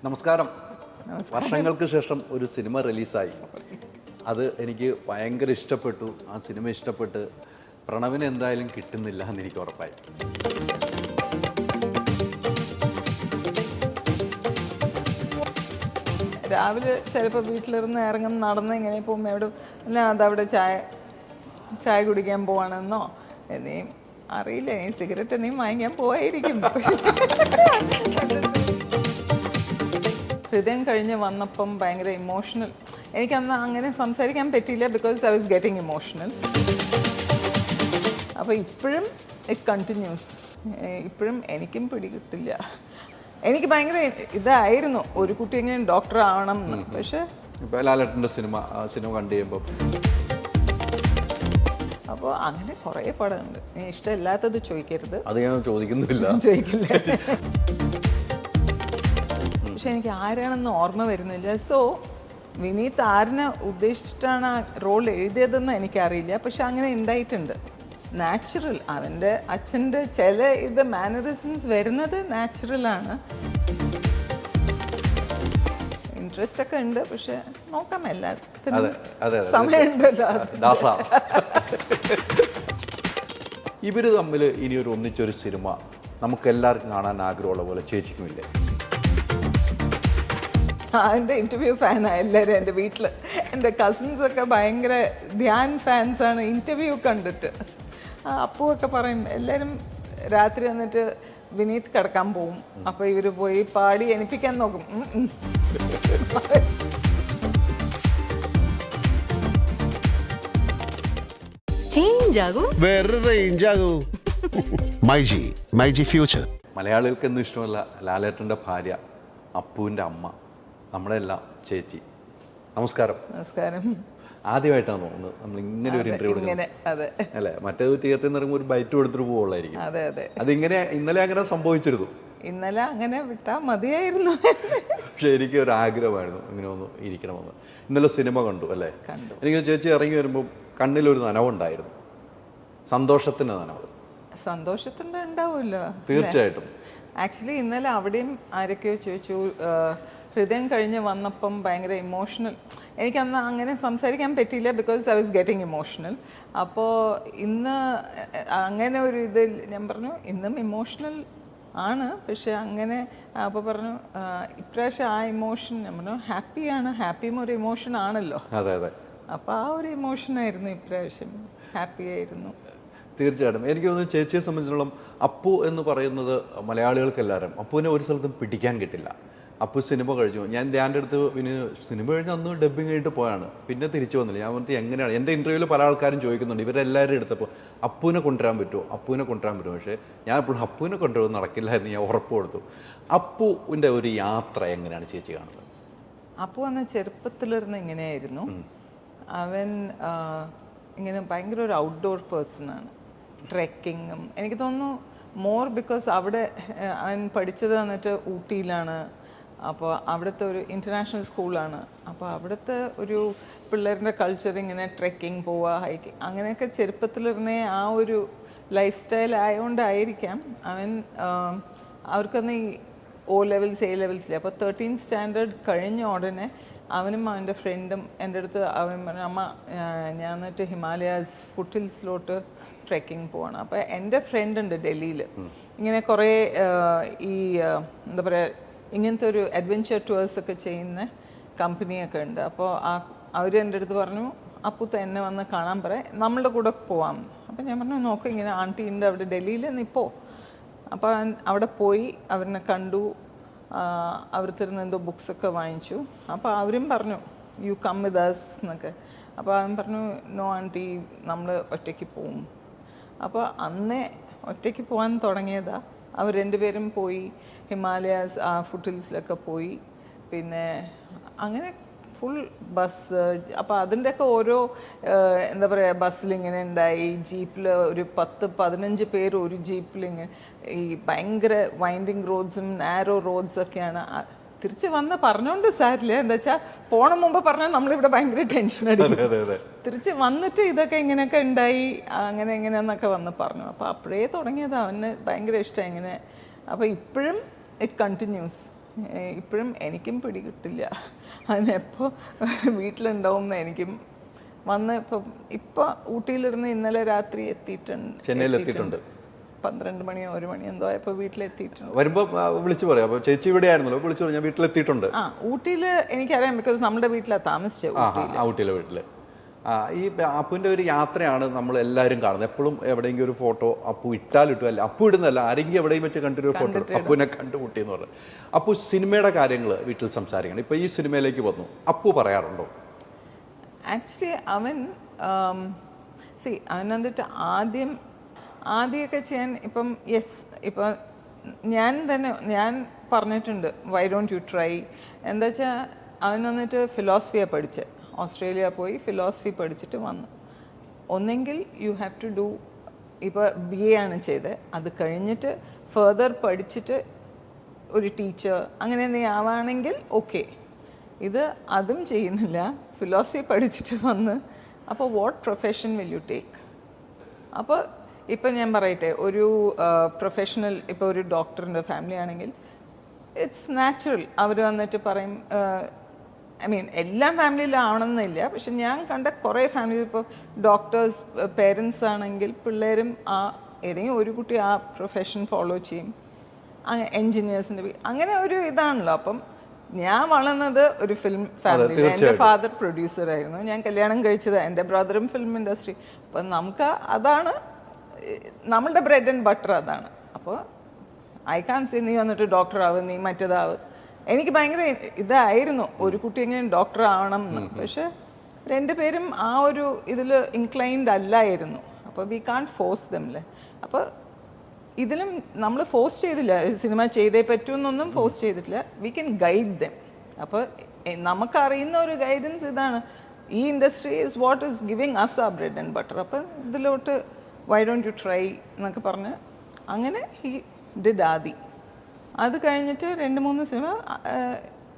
നമസ്കാരം. വർഷങ്ങൾക്ക് ശേഷം ഒരു സിനിമ റിലീസായി. അത് എനിക്ക് ഭയങ്കര ഇഷ്ടപ്പെട്ടു. ആ സിനിമ ഇഷ്ടപ്പെട്ട് പ്രണവിന് എന്തായാലും കിട്ടുന്നില്ല എന്ന് എനിക്ക് ഉറപ്പായി. രാവിലെ ചിലപ്പോൾ വീട്ടിലിരുന്ന് ഇറങ്ങും നടന്ന് ഇങ്ങനെ പോകുമ്പോൾ എവിടെ അല്ല അതവിടെ ചായ കുടിക്കാൻ പോവാണെന്നോ നീ അറിയില്ല, നീ സിഗരറ്റ് നീ വാങ്ങിക്കാൻ പോയിരിക്കും. ഹൃദയം കഴിഞ്ഞ് വന്നപ്പം ഭയങ്കര ഇമോഷണൽ. എനിക്കന്ന് അങ്ങനെ സംസാരിക്കാൻ പറ്റിയില്ല because I was getting emotional. അപ്പോൾ ഇപ്പോഴും ഇറ്റ് കണ്ടിന്യൂസ്. ഇപ്പോഴും എനിക്കും പിടികിട്ടില്ല. എനിക്ക് ഭയങ്കര ഇതായിരുന്നു ഒരു കുട്ടി എങ്ങനെ ഡോക്ടർ ആവണം എന്ന്. പക്ഷേ ഇപ്പോൾ ലാലേട്ടൻ്റെ സിനിമ കണ്ടു കഴിയുമ്പോൾ അപ്പോൾ അങ്ങനെ കുറേ പടമുണ്ട്. ഇഷ്ടമില്ലാത്തത് ചോദിക്കരുത്. അത് ഞാൻ ചോദിക്കുന്നില്ല, ചോദിക്കില്ല. പക്ഷെ എനിക്ക് ആരാണെന്ന് ഓർമ്മ വരുന്നില്ല. സോ വിനീത് ആരിനെ ഉദ്ദേശിച്ചിട്ടാണ് ആ റോൾ എഴുതിയതെന്ന് എനിക്കറിയില്ല. പക്ഷെ അങ്ങനെ ഉണ്ടായിട്ടുണ്ട്. നാച്ചുറൽ, അവൻ്റെ അച്ഛൻ്റെ ചില മാനറിസംസ് വരുന്നത് നാച്ചുറലാണ്. ഇൻട്രസ്റ്റ് ഒക്കെ ഉണ്ട്, പക്ഷെ നോക്കാം, എല്ലാത്തിനും സമയമുണ്ടല്ലോ. ഇവര് തമ്മിൽ ഇനി ഒന്നിച്ചൊരു സിനിമ നമുക്കെല്ലാവർക്കും കാണാൻ ആഗ്രഹമുള്ള പോലെ ചേച്ചിക്കുമില്ലേ? എൻ്റെ ഇൻ്റർവ്യൂ ഫാനാണ് എല്ലാവരും. എൻ്റെ വീട്ടിൽ എൻ്റെ കസിൻസൊക്കെ ഭയങ്കര ധ്യാൻ ഫാൻസാണ്. ഇൻ്റർവ്യൂ കണ്ടിട്ട് അപ്പുവൊക്കെ പറയും, എല്ലാവരും രാത്രി വന്നിട്ട് വിനീത് കിടക്കാൻ പോവും. അപ്പോൾ ഇവർ പോയി പാടി എനിപ്പിക്കാൻ നോക്കും. മൈജി ഫ്യൂച്ചർ. മലയാളികൾക്കൊന്നും ഇഷ്ടമല്ല ലാലേട്ടൻ്റെ ഭാര്യ, അപ്പുവിൻ്റെ അമ്മ, നമ്മുടെ എല്ലാം ചേച്ചി. നമസ്കാരം. നമസ്കാരം. ആദ്യമായിട്ടാണ് തോന്നുന്നത് നമ്മൾ ഇങ്ങനെ ഒരു ഇന്റർവ്യൂ അല്ലേ? മറ്റേത് തിയേറ്ററിൽ നിന്ന് ഇറങ്ങുമ്പോൾ ഒരു ബൈറ്റ് കൊടുത്തിട്ട് പോകുള്ളായിരിക്കും. അതിങ്ങനെ ഇന്നലെ അങ്ങനെ സംഭവിച്ചിരുന്നു. ഇന്നലെ അങ്ങനെ വിട്ടാ മതിയായിരുന്നു. പക്ഷെ എനിക്ക് ഒരു ആഗ്രഹമായിരുന്നു ഇങ്ങനെ ഒന്ന് ഇരിക്കണമെന്ന്. ഇന്നലെ സിനിമ കണ്ടു അല്ലേ? എനിക്ക് ചേച്ചി ഇറങ്ങി വരുമ്പോൾ കണ്ണിലൊരു നനവുണ്ടായിരുന്നു, സന്തോഷത്തിന്റെ നനവ്. സന്തോഷത്തിന്റെ ഉണ്ടാവുമല്ലോ തീർച്ചയായിട്ടും. ആക്ച്വലി ഇന്നലെ അവിടെയും ആരൊക്കെയോ ചോദിച്ചു, ഹൃദയം കഴിഞ്ഞ് വന്നപ്പം ഭയങ്കര ഇമോഷണൽ. എനിക്കന്ന് അങ്ങനെ സംസാരിക്കാൻ പറ്റിയില്ല because I was getting emotional. അപ്പോൾ ഇന്ന് അങ്ങനെ ഒരു ഇതിൽ ഞാൻ പറഞ്ഞു ഇന്നും ഇമോഷണൽ ആണ്. പക്ഷെ അങ്ങനെ അപ്പോൾ പറഞ്ഞു ഇപ്രാവശ്യം ആ ഇമോഷൻ ഞാൻ പറഞ്ഞു ഹാപ്പിയാണ്. ഹാപ്പിയും ഒരു ഇമോഷൻ ആണല്ലോ. അതെ അതെ. അപ്പോൾ ആ ഒരു ഇമോഷനായിരുന്നു ഇപ്രാവശ്യം. ഹാപ്പി ആയിരുന്നു. തീർച്ചയായിട്ടും. എനിക്ക് തോന്നുന്നു ചേച്ചിയെ സംബന്ധിച്ചിടത്തോളം അപ്പു എന്ന് പറയുന്നത് മലയാളികൾക്ക് എല്ലാവരും അപ്പുവിനെ ഒരു സ്ഥലത്തും പിടിക്കാൻ കിട്ടില്ല. അപ്പു സിനിമ കഴിഞ്ഞു, ഞാൻ ധ്യാൻ്റെ അടുത്ത് പിന്നെ സിനിമ കഴിഞ്ഞ് അന്ന് ഡബ്ബിങ് കഴിഞ്ഞിട്ട് പോയാണ്, പിന്നെ തിരിച്ചു വന്നില്ല. ഞാൻ പറഞ്ഞിട്ട് എങ്ങനെയാണ്, എൻ്റെ ഇൻ്റർവ്യൂവിൽ പല ആൾക്കാരും ചോദിക്കുന്നുണ്ട് ഇവരെല്ലാവരും എടുത്തപ്പോൾ അപ്പുവിനെ കൊണ്ടുവരാൻ പറ്റുമോ? പക്ഷേ ഞാൻ എപ്പോഴും അപ്പുവിനെ കൊണ്ടുവരാൻ നടക്കില്ല എന്ന് ഞാൻ ഉറപ്പ് കൊടുത്തു. അപ്പുവിൻ്റെ ഒരു യാത്ര എങ്ങനെയാണ് ചേച്ചി കാണുന്നത്? അപ്പു അന്ന് ചെറുപ്പത്തിലിരുന്ന് ഇങ്ങനെയായിരുന്നു. അവൻ ഇങ്ങനെ ഭയങ്കര ഒരു ഔട്ട്ഡോർ പേഴ്സണാണ്. ട്രെക്കിങ്ങും എനിക്ക് തോന്നുന്നു മോർ ബിക്കോസ് അവിടെ അവൻ പഠിച്ചത് വന്നിട്ട് ഊട്ടിയിലാണ്. അപ്പോൾ അവിടുത്തെ ഒരു ഇൻ്റർനാഷണൽ സ്കൂളാണ്. അപ്പോൾ അവിടുത്തെ ഒരു പിള്ളേരുടെ കൾച്ചർ ഇങ്ങനെ ട്രെക്കിങ് പോവുക, ഹൈക്കിങ്, അങ്ങനെയൊക്കെ ചെറുപ്പത്തിലിരുന്നേ ആ ഒരു ലൈഫ് സ്റ്റൈൽ ആയതുകൊണ്ടായിരിക്കാം അവൻ അവർക്കൊന്ന് ഈ O ലെവൽസ് A ലെവൽസില്ല. അപ്പോൾ 13th സ്റ്റാൻഡേർഡ് കഴിഞ്ഞ ഉടനെ അവനും അവൻ്റെ ഫ്രണ്ടും എൻ്റെ അടുത്ത് അവൻ പറഞ്ഞു, അമ്മ ഞാൻ എന്നിട്ട് ഹിമാലയാസ് ഫുട്ഹിൽസിലോട്ട് ട്രെക്കിംഗ് പോവാണ്. അപ്പോൾ എൻ്റെ ഫ്രണ്ട് ഉണ്ട് ഡൽഹിയിൽ, ഇങ്ങനെ കുറേ ഈ എന്താ പറയുക ഇങ്ങനത്തെ ഒരു അഡ്വെഞ്ചർ ടൂവേഴ്സൊക്കെ ചെയ്യുന്ന കമ്പനിയൊക്കെ ഉണ്ട്. അപ്പോൾ അവർ എൻ്റെ അടുത്ത് പറഞ്ഞു അപ്പുത്ത എന്നെ വന്ന് കാണാൻ പറയാം, നമ്മളുടെ കൂടെ പോവാം. അപ്പോൾ ഞാൻ പറഞ്ഞു നോക്കാം, ഇങ്ങനെ ആൻറ്റി ഉണ്ട് അവിടെ ഡൽഹിയിൽ നിപ്പോ. അപ്പോൾ അവിടെ പോയി അവരെ കണ്ടു, അവർക്ക് ഇരുന്ന് എന്തോ ബുക്സൊക്കെ വാങ്ങിച്ചു. അപ്പോൾ അവരും പറഞ്ഞു യു കം വിത്ത് അസ് എന്നൊക്കെ. അപ്പോൾ അവൻ പറഞ്ഞു നോ ആൻറ്റി, നമ്മൾ ഒറ്റയ്ക്ക് പോവും. അപ്പോൾ അന്നേ ഒറ്റയ്ക്ക് പോകാൻ തുടങ്ങിയതാണ്. അവർ രണ്ടുപേരും പോയി ഹിമാലയാസ് ആ ഫുട്ഹിൽസിലൊക്കെ പോയി. പിന്നെ അങ്ങനെ ഫുൾ ബസ്. അപ്പോൾ അതിൻ്റെയൊക്കെ ഓരോ എന്താ പറയുക ബസ്സിലിങ്ങനെ ഉണ്ടായി. ജീപ്പിൽ ഒരു 10-15 പേര് ഒരു ജീപ്പിലിങ്ങനെ ഈ ഭയങ്കര വൈൻഡിങ് റോഡ്സും നാരോ റോഡ്സൊക്കെയാണ്. തിരിച്ച് വന്ന് പറഞ്ഞോണ്ട് സാരില്ല, എന്താ വെച്ചാൽ പോണ മുമ്പ് പറഞ്ഞാൽ നമ്മളിവിടെ ഭയങ്കര ടെൻഷൻ അടിക്കും. തിരിച്ച് വന്നിട്ട് ഇതൊക്കെ ഇങ്ങനെയൊക്കെ ഉണ്ടായി അങ്ങനെ എങ്ങനെയാന്നൊക്കെ വന്ന് പറഞ്ഞു. അപ്പോൾ അപ്പോഴേ തുടങ്ങിയത് അവന് ഭയങ്കര ഇഷ്ടം ഇങ്ങനെ. അപ്പോൾ ഇപ്പോഴും ഇറ്റ് കണ്ടിന്യൂസ്. ഇപ്പോഴും എനിക്കും പിടികിട്ടില്ല അതിനെപ്പോൾ വീട്ടിലുണ്ടാവും എന്ന് എനിക്കും വന്ന് ഇപ്പം ഊട്ടിയിലിരുന്ന് ഇന്നലെ രാത്രി ചെന്നൈയിൽ എത്തിയിട്ടുണ്ട് 12 മണിയോ 1 മണിയോ എന്തോ ആയപ്പോൾ വീട്ടിലെത്തിയിട്ടുണ്ട്. വരുമ്പോൾ വിളിച്ചു പറയാം. അപ്പോൾ ചേച്ചി ഇവിടെ ആയിരുന്നല്ലോ, വിളിച്ചു പറഞ്ഞു ഞാൻ വീട്ടിലെത്തിയിട്ടുണ്ട്. ഊട്ടിയിൽ എനിക്കറിയാം, ബിക്കോസ് നമ്മുടെ വീട്ടിലാണ് താമസിച്ചത്. ഊട്ടിയിലെ വീട്ടിൽ ഈ അപ്പുവിൻ്റെ ഒരു യാത്രയാണ് നമ്മൾ എല്ലാവരും കാണുന്നത്. എപ്പോഴും എവിടെയെങ്കിലും ഒരു ഫോട്ടോ അപ്പു ഇട്ടാലിട്ടു, അല്ല അപ്പു ഇടുന്നല്ല, ആരെങ്കിലും എവിടെയും വെച്ച് കണ്ടൊരു ഫോട്ടോ അപ്പുവിനെ കണ്ടുമുട്ടി എന്ന് പറഞ്ഞു. അപ്പു സിനിമയുടെ കാര്യങ്ങൾ വീട്ടിൽ സംസാരിക്കണം. ഇപ്പോൾ ഈ സിനിമയിലേക്ക് വന്നു, അപ്പു പറയാറുണ്ടോ? ആക്ച്വലി അവൻ വന്നിട്ട് ആദ്യമൊക്കെ ചെയ്യാൻ ഇപ്പം ഞാൻ പറഞ്ഞിട്ടുണ്ട് വൈ ഡോണ്ട് യു ട്രൈ. എന്താ വെച്ചാൽ അവൻ വന്നിട്ട് ഫിലോസഫിയാണ് പഠിച്ചത്. ഓസ്ട്രേലിയ പോയി ഫിലോസഫി പഠിച്ചിട്ട് വന്നു. ഒന്നെങ്കിൽ യു ഹാവ് ടു ഡു, ഇപ്പോൾ BA ആണ് ചെയ്തത്, അത് കഴിഞ്ഞിട്ട് ഫെർദർ പഠിച്ചിട്ട് ഒരു ടീച്ചർ അങ്ങനെ നീ ആവാണെങ്കിൽ ഓക്കെ. ഇത് അതും ചെയ്യുന്നില്ല, ഫിലോസഫി പഠിച്ചിട്ട് വന്ന്. അപ്പോൾ what profession will you take? അപ്പോൾ ഇപ്പം ഞാൻ പറയട്ടെ, ഒരു പ്രൊഫഷണൽ, ഇപ്പോൾ ഒരു ഡോക്ടറിൻ്റെ ഫാമിലി ആണെങ്കിൽ ഇറ്റ്സ് നാച്ചുറൽ. അവർ വന്നിട്ട് പറയും, എല്ലാ ഫാമിലിയിലും ആവണമെന്നില്ല, പക്ഷെ ഞാൻ കണ്ട കുറേ ഫാമിലി, ഇപ്പോൾ ഡോക്ടേഴ്സ് പേരൻസ് ആണെങ്കിൽ പിള്ളേരും ഏതെങ്കിലും ഒരു കുട്ടി ആ പ്രൊഫഷൻ ഫോളോ ചെയ്യും. എൻജിനീയേഴ്സിൻ്റെ അങ്ങനെ ഒരു ഇതാണല്ലോ. അപ്പം ഞാൻ വളർന്നത് ഒരു ഫിലിം ഫാമിലി. എൻ്റെ ഫാദർ പ്രൊഡ്യൂസറായിരുന്നു, ഞാൻ കല്യാണം കഴിച്ചത്, എൻ്റെ ബ്രദറും ഫിലിം ഇൻഡസ്ട്രി. അപ്പം നമുക്ക് അതാണ് നമ്മളുടെ ബ്രെഡ് ആൻഡ് ബട്ടർ, അതാണ്. അപ്പോൾ ഐ കാൻ സേ നീ വന്നിട്ട് ഡോക്ടറാവ്, നീ മറ്റേതാവ്. എനിക്ക് ഭയങ്കര ഇതായിരുന്നു ഒരു കുട്ടി എങ്ങനെ ഡോക്ടർ ആവണം എന്ന്. പക്ഷെ രണ്ടുപേരും ആ ഒരു ഇതിൽ ഇൻക്ലൈൻഡ് അല്ലായിരുന്നു. അപ്പോൾ വി കാൺ ഫോഴ്സ് ദം അല്ലേ. അപ്പോൾ ഇതിലും നമ്മൾ ഫോഴ്സ് ചെയ്തില്ല, സിനിമ ചെയ്തേ പറ്റൂന്നൊന്നും ഫോഴ്സ് ചെയ്തിട്ടില്ല. We can guide them. അപ്പോൾ നമുക്കറിയുന്ന ഒരു ഗൈഡൻസ് ഇതാണ്, ഈ industry is what is giving us ആ ബ്രെഡ് ആൻഡ് ബട്ടർ. അപ്പോൾ ഇതിലോട്ട് വൈ ഡോണ്ട് യു ട്രൈ എന്നൊക്കെ പറഞ്ഞ് അങ്ങനെ ഹി ഡിഡ് ആദി. അത് കഴിഞ്ഞിട്ട് 2-3 സിനിമ,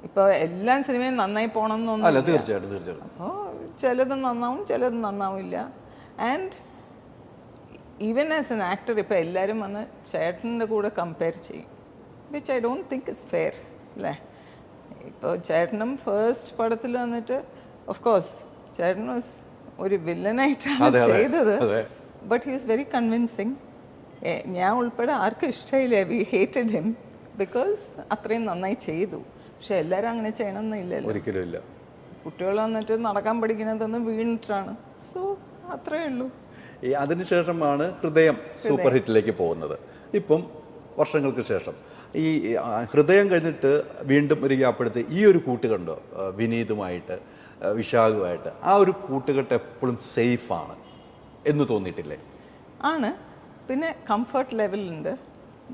ഇപ്പോൾ എല്ലാ സിനിമയും നന്നായി പോകണം എന്നൊന്നും. തീർച്ചയായിട്ടും. അപ്പോൾ ചിലത് നന്നാവും, ചിലത് നന്നാവില്ല. And even as an actor ഇപ്പോൾ എല്ലാവരും വന്ന് ചേട്ടൻ്റെ കൂടെ കമ്പയർ ചെയ്യും, which I don't think is fair അല്ലേ. ഇപ്പോൾ ചേട്ടനും ഫസ്റ്റ് പടത്തിൽ വന്നിട്ട് ഓഫ് കോഴ്സ് ചേട്ടൻ വാസ് ഒരു വില്ലനായിട്ടാണ് ചെയ്തത്, but he was very convincing. ഞാൻ ഉൾപ്പെടെ ആർക്കും ഇഷ്ടമില്ല, വി ഹേറ്റഡ് ഹിം ബിക്കോസ് അത്രയും നന്നായി ചെയ്തു. പക്ഷെ എല്ലാവരും അങ്ങനെ ചെയ്യണമെന്നില്ലല്ലോ, ഒരിക്കലും ഇല്ല. കുട്ടികൾ വന്നിട്ട് നടക്കാൻ പഠിക്കണതെന്ന് വീണിട്ടാണ്. സോ അത്രയേ ഉള്ളൂ. അതിനുശേഷമാണ് ഹൃദയം സൂപ്പർ ഹിറ്റിലേക്ക് പോകുന്നത്. ഇപ്പം വർഷങ്ങൾക്ക് ശേഷം ഈ ഹൃദയം കഴിഞ്ഞിട്ട് വീണ്ടും ഒരു ഗ്യാപ്പെടുത്ത് ഈ ഒരു കൂട്ടുകെട്ടോ വിനീതുമായിട്ട് വിശാഖുമായിട്ട്, ആ ഒരു കൂട്ടുകെട്ട് എപ്പോഴും സേഫാണ് എന്ന് തോന്നിയിട്ടില്ലേ? ആണ്. പിന്നെ കംഫർട്ട് ലെവലുണ്ട്,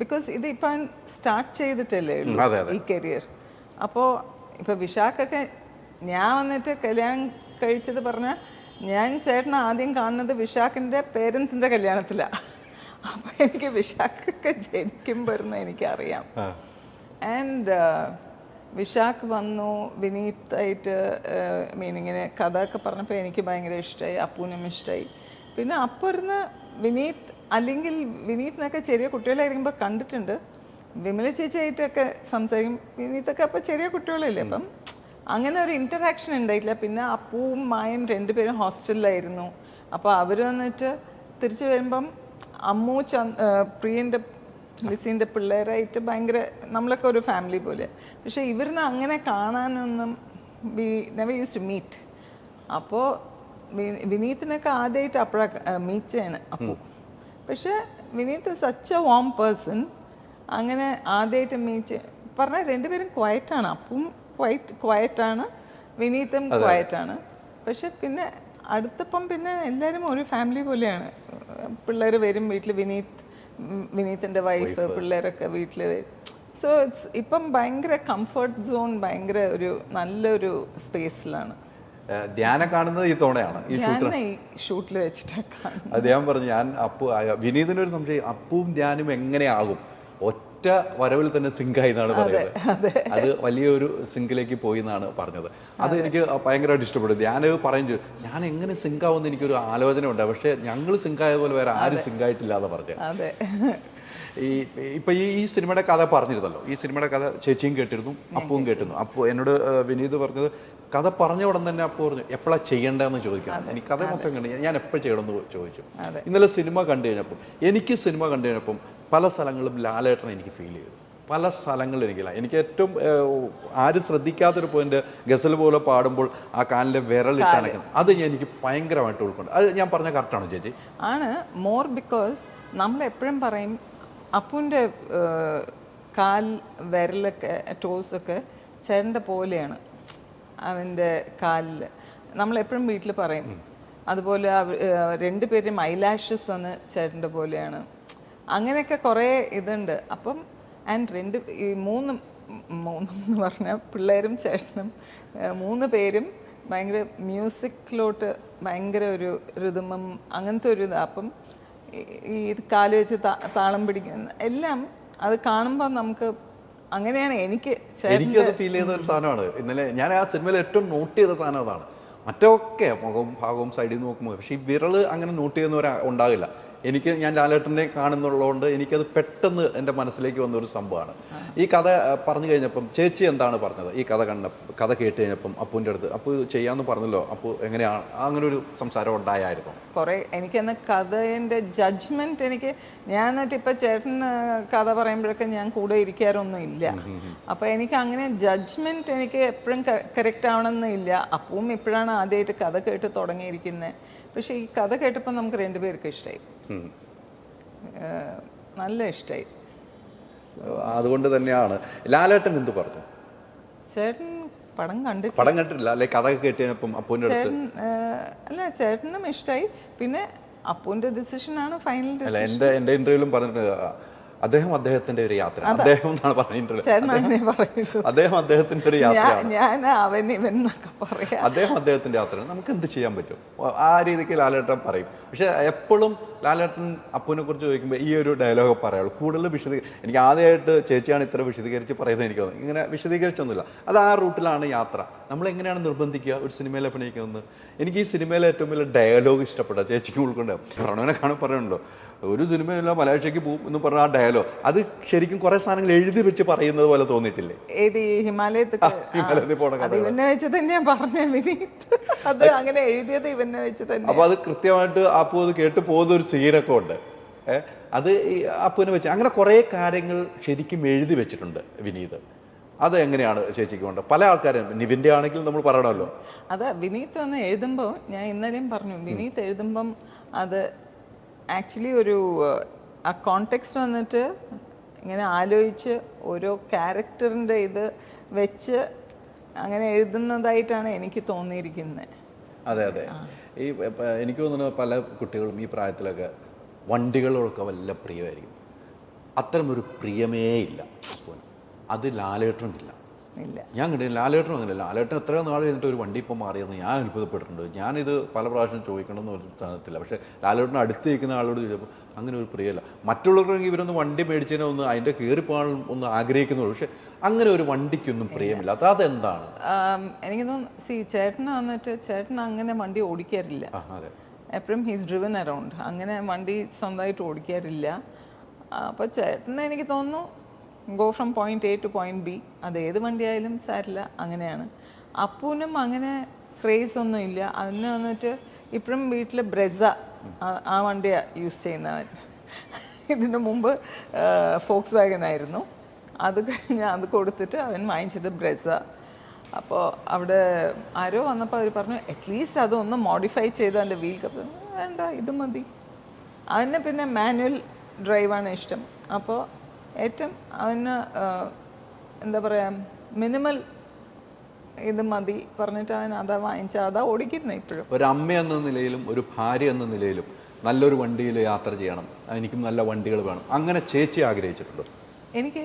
ബിക്കോസ് ഇത് ഇപ്പം സ്റ്റാർട്ട് ചെയ്തിട്ടല്ലേ ഉള്ളൂ ഈ കരിയർ. അപ്പോൾ ഇപ്പോൾ വിശാഖൊക്കെ ഞാൻ വന്നിട്ട് കല്യാണം കഴിച്ചത് പറഞ്ഞാൽ, ഞാൻ ചേട്ടനെ ആദ്യം കാണുന്നത് വിശാഖിൻ്റെ പേരൻസിൻ്റെ കല്യാണത്തിലാണ്. അപ്പോൾ എനിക്ക് വിശാഖൊക്കെ ജനിക്കും വരുന്ന എനിക്കറിയാം. ആൻഡ് വിശാഖ് വന്നു വിനീതായിട്ട് ഇങ്ങനെ കഥയൊക്കെ പറഞ്ഞപ്പോൾ എനിക്ക് ഭയങ്കര ഇഷ്ടമായി, അപ്പൂനും ഇഷ്ടമായി. പിന്നെ അപ്പോൾ ഇരുന്ന് വിനീത്, അല്ലെങ്കിൽ വിനീതിനൊക്കെ ചെറിയ കുട്ടികളായിരിക്കുമ്പോൾ കണ്ടിട്ടുണ്ട്, വിമല ചേച്ചിയായിട്ടൊക്കെ സംസാരിക്കും. വിനീതൊക്കെ അപ്പോൾ ചെറിയ കുട്ടികളല്ലേ, അപ്പം അങ്ങനെ ഒരു ഇൻറ്ററാക്ഷൻ ഉണ്ടായിട്ടില്ല. പിന്നെ അപ്പൂവും മായും 2 പേരും ഹോസ്റ്റലിലായിരുന്നു. അപ്പോൾ അവർ വന്നിട്ട് തിരിച്ചു വരുമ്പം അമ്മു പ്രിയൻ്റെ ലിസിൻ്റെ പിള്ളേരായിട്ട് ഭയങ്കര നമ്മളൊക്കെ ഒരു ഫാമിലി പോലെ. പക്ഷേ ഇവരിനെ അങ്ങനെ കാണാനൊന്നും we never use to meet. അപ്പോൾ വിനീതിനൊക്കെ ആദ്യമായിട്ട് അപ്പോഴാണ് മീറ്റ് ചെയ്യണം അപ്പു. പക്ഷേ Vineeth such a warm person. അങ്ങനെ ആദ്യമായിട്ട് മീറ്റ് പറഞ്ഞാൽ 2 പേരും ക്വയറ്റാണ്. അപ്പും ക്വയറ്റാണ്, വിനീതും ക്വയറ്റാണ്. പക്ഷെ പിന്നെ അടുത്തപ്പം പിന്നെ എല്ലാവരും ഒരു ഫാമിലി പോലെയാണ്. പിള്ളേർ വരും വീട്ടിൽ, വിനീതിൻ്റെ വൈഫ് പിള്ളേരൊക്കെ വീട്ടിൽ വരും. സോ ഇപ്പം ഭയങ്കര കംഫർട്ട് സോൺ, ഭയങ്കര ഒരു നല്ലൊരു സ്പേസിലാണ്. ധ്യാനം കാണുന്നത് ഈ തവണയാണ് ഈ ഷൂട്ടിൽ വെച്ചിട്ടാണ് കാണുന്നത്. അദ്ദേഹം പറഞ്ഞു, ഞാൻ വിനീതിനൊരു സംശയം, അപ്പുവും ധ്യാനും എങ്ങനെയാകും, ഒറ്റ വരവിൽ തന്നെ സിങ്കായി എന്നാണ് പറയുന്നത്. അത് വലിയൊരു സിങ്കിലേക്ക് പോയി എന്നാണ് പറഞ്ഞത്. അത് എനിക്ക് ഭയങ്കരമായിട്ട് ഇഷ്ടപ്പെട്ടു. ധ്യാന പറഞ്ഞു, ഞാൻ എങ്ങനെ സിങ്കാവുമെന്ന് എനിക്കൊരു ആലോചന ഉണ്ട്, പക്ഷെ ഞങ്ങൾ സിങ്കായ പോലെ വേറെ ആരും സിങ്കായിട്ടില്ല എന്ന് പറഞ്ഞു. ഇപ്പം ഈ സിനിമയുടെ കഥ പറഞ്ഞിരുന്നല്ലോ, ഈ സിനിമയുടെ കഥ ചേച്ചിയും കേട്ടിരുന്നു, അപ്പവും കേട്ടിരുന്നു. അപ്പോൾ എന്നോട് വിനീത് പറഞ്ഞത് കഥ പറഞ്ഞ ഉടൻ തന്നെ അപ്പോൾ പറഞ്ഞു എപ്പോഴാണ് ചെയ്യേണ്ടതെന്ന് ചോദിക്കണം. എനിക്ക് കഥ മൊത്തം കണ്ടു ഞാൻ എപ്പോഴും ചെയ്യണമെന്ന് ചോദിച്ചു. ഇന്നലെ സിനിമ കണ്ടു കഴിഞ്ഞപ്പം സിനിമ കണ്ടു കഴിഞ്ഞപ്പം പല സ്ഥലങ്ങളും ലാലേട്ടനെ എനിക്ക് ഫീൽ ചെയ്തു. പല സ്ഥലങ്ങളിൽ എനിക്ക് ഏറ്റവും ആരും ശ്രദ്ധിക്കാത്തൊരു പോയിന്റ്, ഗസൽ പോലെ പാടുമ്പോൾ ആ കാലിലെ വിരലിട്ടാണ്, അത് എനിക്ക് ഭയങ്കരമായിട്ട് ഉൾക്കൊണ്ട്. അത് ഞാൻ പറഞ്ഞ കറക്റ്റാണോ ചേച്ചി? ആണ്. മോർ ബിക്കോസ് നമ്മൾ എപ്പോഴും പറയും അപ്പുവിൻ്റെ കാൽ വിരലൊക്കെ ടോസൊക്കെ ചേട്ടൻ്റെ പോലെയാണ് അവൻ്റെ കാലിൽ. നമ്മളെപ്പോഴും വീട്ടിൽ പറയും. അതുപോലെ രണ്ടുപേരും ഐലാഷസ് വന്ന് ചേട്ടൻ്റെ പോലെയാണ്. അങ്ങനെയൊക്കെ കുറേ ഇതുണ്ട്. അപ്പം ആൻഡ് ഈ മൂന്നെന്ന് പറഞ്ഞാൽ പിള്ളേരും ചേട്ടനും 3 പേരും ഭയങ്കര മ്യൂസിക്കിലോട്ട് ഭയങ്കര ഒരു റിതമം അങ്ങനത്തെ ഒരു ഇതാണ്. അപ്പം ഈ കാല് വെച്ച് താളം പിടിക്കുന്ന എല്ലാം അത് കാണുമ്പോൾ നമുക്ക് അങ്ങനെയാണ് എനിക്കത് ഫീൽ ചെയ്ത ഒരു സാധനമാണ്. ഇന്നലെ ഞാൻ ആ സിനിമയിൽ ഏറ്റവും നോട്ട് ചെയ്ത സാധനം അതാണ്. മറ്റൊക്കെ മുഖവും ഭാഗവും സൈഡിൽ നിന്ന് നോക്കുമ്പോൾ, പക്ഷേ ഈ വിരല് അങ്ങനെ നോട്ട് ചെയ്യുന്നവർ ഉണ്ടാകില്ല. ഞാൻ ലാലേട്ടനെ കാണുന്നുള്ളതുകൊണ്ട് എനിക്കത് പെട്ടെന്ന് എൻ്റെ മനസ്സിലേക്ക് വന്ന ഒരു സംഭവമാണ്. ഈ കഥ പറഞ്ഞു കഴിഞ്ഞപ്പം ചേച്ചി എന്താണ് പറഞ്ഞത്? ഈ കഥ കേട്ട് കഴിഞ്ഞപ്പം അപ്പുവിൻ്റെ അടുത്ത് അപ്പു ചെയ്യാമെന്ന് പറഞ്ഞല്ലോ, അപ്പു എങ്ങനെയാണ് അങ്ങനെ ഒരു സംസാരം ഉണ്ടായിരുന്നു? കുറേ എനിക്കെന്ന കഥേൻ്റെ ജഡ്ജ്മെൻറ്റ് ഞാൻ എന്നിട്ട് ഇപ്പം ചേട്ടൻ കഥ പറയുമ്പോഴൊക്കെ ഞാൻ കൂടെ ഇരിക്കാറൊന്നും ഇല്ല. അപ്പം എനിക്ക് അങ്ങനെ ജഡ്ജ്മെൻറ്റ് എനിക്ക് എപ്പോഴും കറക്റ്റ് ആവണമെന്നില്ല. അപ്പവും ഇപ്പോഴാണ് ആദ്യമായിട്ട് കഥ കേട്ട് തുടങ്ങിയിരിക്കുന്നത്. പക്ഷെ ഈ കഥ കേട്ടപ്പോൾ നമുക്ക് 2 പേർക്കും ഇഷ്ടമായി, നല്ല ഇഷ്ടമായി. അതുകൊണ്ട് തന്നെയാണ്. ലാലേട്ടൻ എന്ത് പറഞ്ഞു? ചേട്ടൻ പടം കണ്ടിട്ടില്ല അല്ലെ? കഥ കേട്ടപ്പം അപ്പൂൻ്റെ അടുത്ത് അല്ല ചേട്ടനും ഇഷ്ടമായി. പിന്നെ അപ്പൂൻ്റെ ഡിസിഷനാണ് ഫൈനൽ ഡിസിഷൻ. എൻ്റെ ഇന്റർവ്യൂവിലും പറഞ്ഞിട്ട് അദ്ദേഹത്തിന്റെ ഒരു യാത്ര, അദ്ദേഹം എന്നാണ് പറഞ്ഞിട്ടുള്ളത്. അദ്ദേഹത്തിന്റെ ഒരു യാത്ര, ഞാൻ അവൻ ഇവൻ എന്നൊക്കെ പറയാം. അദ്ദേഹത്തിന്റെ യാത്ര. നമുക്ക് എന്ത് ചെയ്യാൻ പറ്റും? ആ രീതിക്ക് ലാലേട്ടൻ പറയും. പക്ഷെ എപ്പോഴും ലാലേട്ടൻ അപ്പുവിനെ കുറിച്ച് ചോദിക്കുമ്പോൾ ഈ ഒരു ഡയലോഗ് പറയുള്ളൂ. കൂടുതൽ എനിക്ക് ആദ്യമായിട്ട് ചേച്ചിയാണ് ഇത്ര വിശദീകരിച്ച് പറയുന്നത്. എനിക്ക് തോന്നുന്നു ഇങ്ങനെ വിശദീകരിച്ചൊന്നുമില്ല. അത് ആ റൂട്ടിലാണ് യാത്ര. നമ്മൾ എങ്ങനെയാണ് നിർബന്ധിക്കുക ഒരു സിനിമയിൽ അഭിനയിക്കുന്നത്? എനിക്ക് ഈ സിനിമയിലെ ഏറ്റവും വലിയ ഡയലോഗ് ഇഷ്ടപ്പെട്ട ചേച്ചിക്ക് ഉൾക്കൊണ്ട് പ്രണവനെ കാണാൻ പറയുന്നുണ്ടോ, ഒരു സിനിമയില്ല മലേഷ്യക്ക് പോകും എന്ന് പറഞ്ഞ ആ ഡയലോഗ്, അത് ശരിക്കും കുറെ സാധനങ്ങൾ എഴുതി വെച്ച് പറയുന്നത് പോലെ തോന്നിയിട്ടില്ലേ? ഏത് ഹിമാലയത്തിൽ പോണ കഥ ഇവനെ വെച്ച് തന്നെയാ പറഞ്ഞ വിനീത്. അത് അങ്ങനെ എഴുതിയത് ഇവനെ വെച്ച് തന്നെ. അപ്പൊ അത് കൃത്യമായിട്ട് അപ്പു അത് കേട്ട് പോകുന്ന ഒരു സീനൊക്കെ ഉണ്ട്. അത് അപ്പുവിനെ വെച്ച് അങ്ങനെ കുറെ കാര്യങ്ങൾ ശരിക്കും എഴുതി വെച്ചിട്ടുണ്ട് വിനീത്. അത് എങ്ങനെയാണ് ചേച്ചിക്ക് കൊണ്ട്? പല ആൾക്കാരും നിവിന്റെ ആണെങ്കിൽ നമ്മൾ പറയണമല്ലോ. അത് വിനീത് വന്ന് എഴുതുമ്പോൾ ഞാൻ ഇന്നലെയും പറഞ്ഞു, വിനീത് എഴുതുമ്പം അത് ആക്ച്വലി ഒരു ആ കോണ്ടെക്സ്റ്റ് വന്നിട്ട് ഇങ്ങനെ ആലോചിച്ച് ഓരോ ക്യാരക്ടറിൻ്റെ ഇത് വെച്ച് അങ്ങനെ എഴുതുന്നതായിട്ടാണ് എനിക്ക് തോന്നിയിരിക്കുന്നത്. അതെ അതെ. എനിക്ക് തോന്നുന്നു പല കുട്ടികളും ഈ പ്രായത്തിലൊക്കെ വണ്ടികളൊക്കെ വല്ല പ്രിയമായിരിക്കും. അത്തരമൊരു പ്രിയമേ ഇല്ല. അത് ലാലേട്ടനില്ല. ഞാൻ കണ്ടില്ല. ലാലേട്ടനും അങ്ങനെയല്ല. ലാലേട്ടൻ എത്രയോ നാൾ കഴിഞ്ഞിട്ട് ഒരു വണ്ടി ഇപ്പം മാറിയെന്ന് ഞാൻ അത്ഭുതപ്പെട്ടിട്ടുണ്ട്. ഞാനിത് പല പ്രാവശ്യം ചോദിക്കണമെന്ന് ഒരു സ്ഥാനത്തില്ല. പക്ഷേ ലാലേട്ടന് അടുത്ത് നിൽക്കുന്ന ആളോട് ചോദിച്ചപ്പോൾ അങ്ങനെ ഒരു പ്രിയമല്ല. മറ്റുള്ളവർക്ക് ഇവരൊന്ന് വണ്ടി മേടിച്ചതിനെ ഒന്ന് അതിൻ്റെ കയറിപ്പോകാൻ ഒന്ന് ആഗ്രഹിക്കുന്നുള്ളൂ. പക്ഷെ അങ്ങനെ ഒരു വണ്ടിക്കൊന്നും പ്രിയമില്ല. അതെന്താണ്? എനിക്ക് തോന്നുന്നു ചേട്ടന് വന്നിട്ട് ചേട്ടൻ അങ്ങനെ വണ്ടി ഓടിക്കാറില്ല. എപ്പോഴും ഹീസ് ഡ്രിവൻ അറൗണ്ട്. അങ്ങനെ വണ്ടി സ്വന്തമായിട്ട് ഓടിക്കാറില്ല. അപ്പോൾ ചേട്ടന് എനിക്ക് തോന്നുന്നു go from point A two point B. അത് ഏത് വണ്ടിയായാലും സാരില്ല, അങ്ങനെയാണ്. അപ്പൂനും അങ്ങനെ ക്രേസ് ഒന്നും ഇല്ല. അവന് വന്നിട്ട് ഇപ്പോഴും വീട്ടിൽ ബ്രെസ ആ വണ്ടിയാണ് യൂസ് ചെയ്യുന്നവൻ. ഇതിന് മുമ്പ് ഫോക്സ് വാഗൻ ആയിരുന്നു. അത് കഴിഞ്ഞ് അത് കൊടുത്തിട്ട് അവൻ വാങ്ങിച്ചത് ബ്രെസ. അപ്പോൾ അവിടെ ആരോ വന്നപ്പോൾ അവർ പറഞ്ഞു അറ്റ്ലീസ്റ്റ് അതൊന്ന് മോഡിഫൈ ചെയ്ത് അതിൻ്റെ വീൽ കപ്പ്. വേണ്ട, ഇത് മതി. അവന് പിന്നെ മാനുവൽ ഡ്രൈവാണ് ഇഷ്ടം. അപ്പോൾ ഏറ്റവും അവന് എന്താ പറയുക മിനിമൽ ഇത് മതി പറഞ്ഞിട്ട് അവൻ അതാ വാങ്ങിച്ചാൽ അതാ ഓടിക്കുന്നത്. ഇപ്പോഴും ഒരു അമ്മ എന്ന നിലയിലും ഒരു ഭാര്യ എന്ന നിലയിലും നല്ലൊരു വണ്ടിയിൽ യാത്ര ചെയ്യണം, എനിക്കും നല്ല വണ്ടികൾ വേണം, അങ്ങനെ ചേച്ചി ആഗ്രഹിച്ചിട്ടുണ്ടോ? എനിക്ക്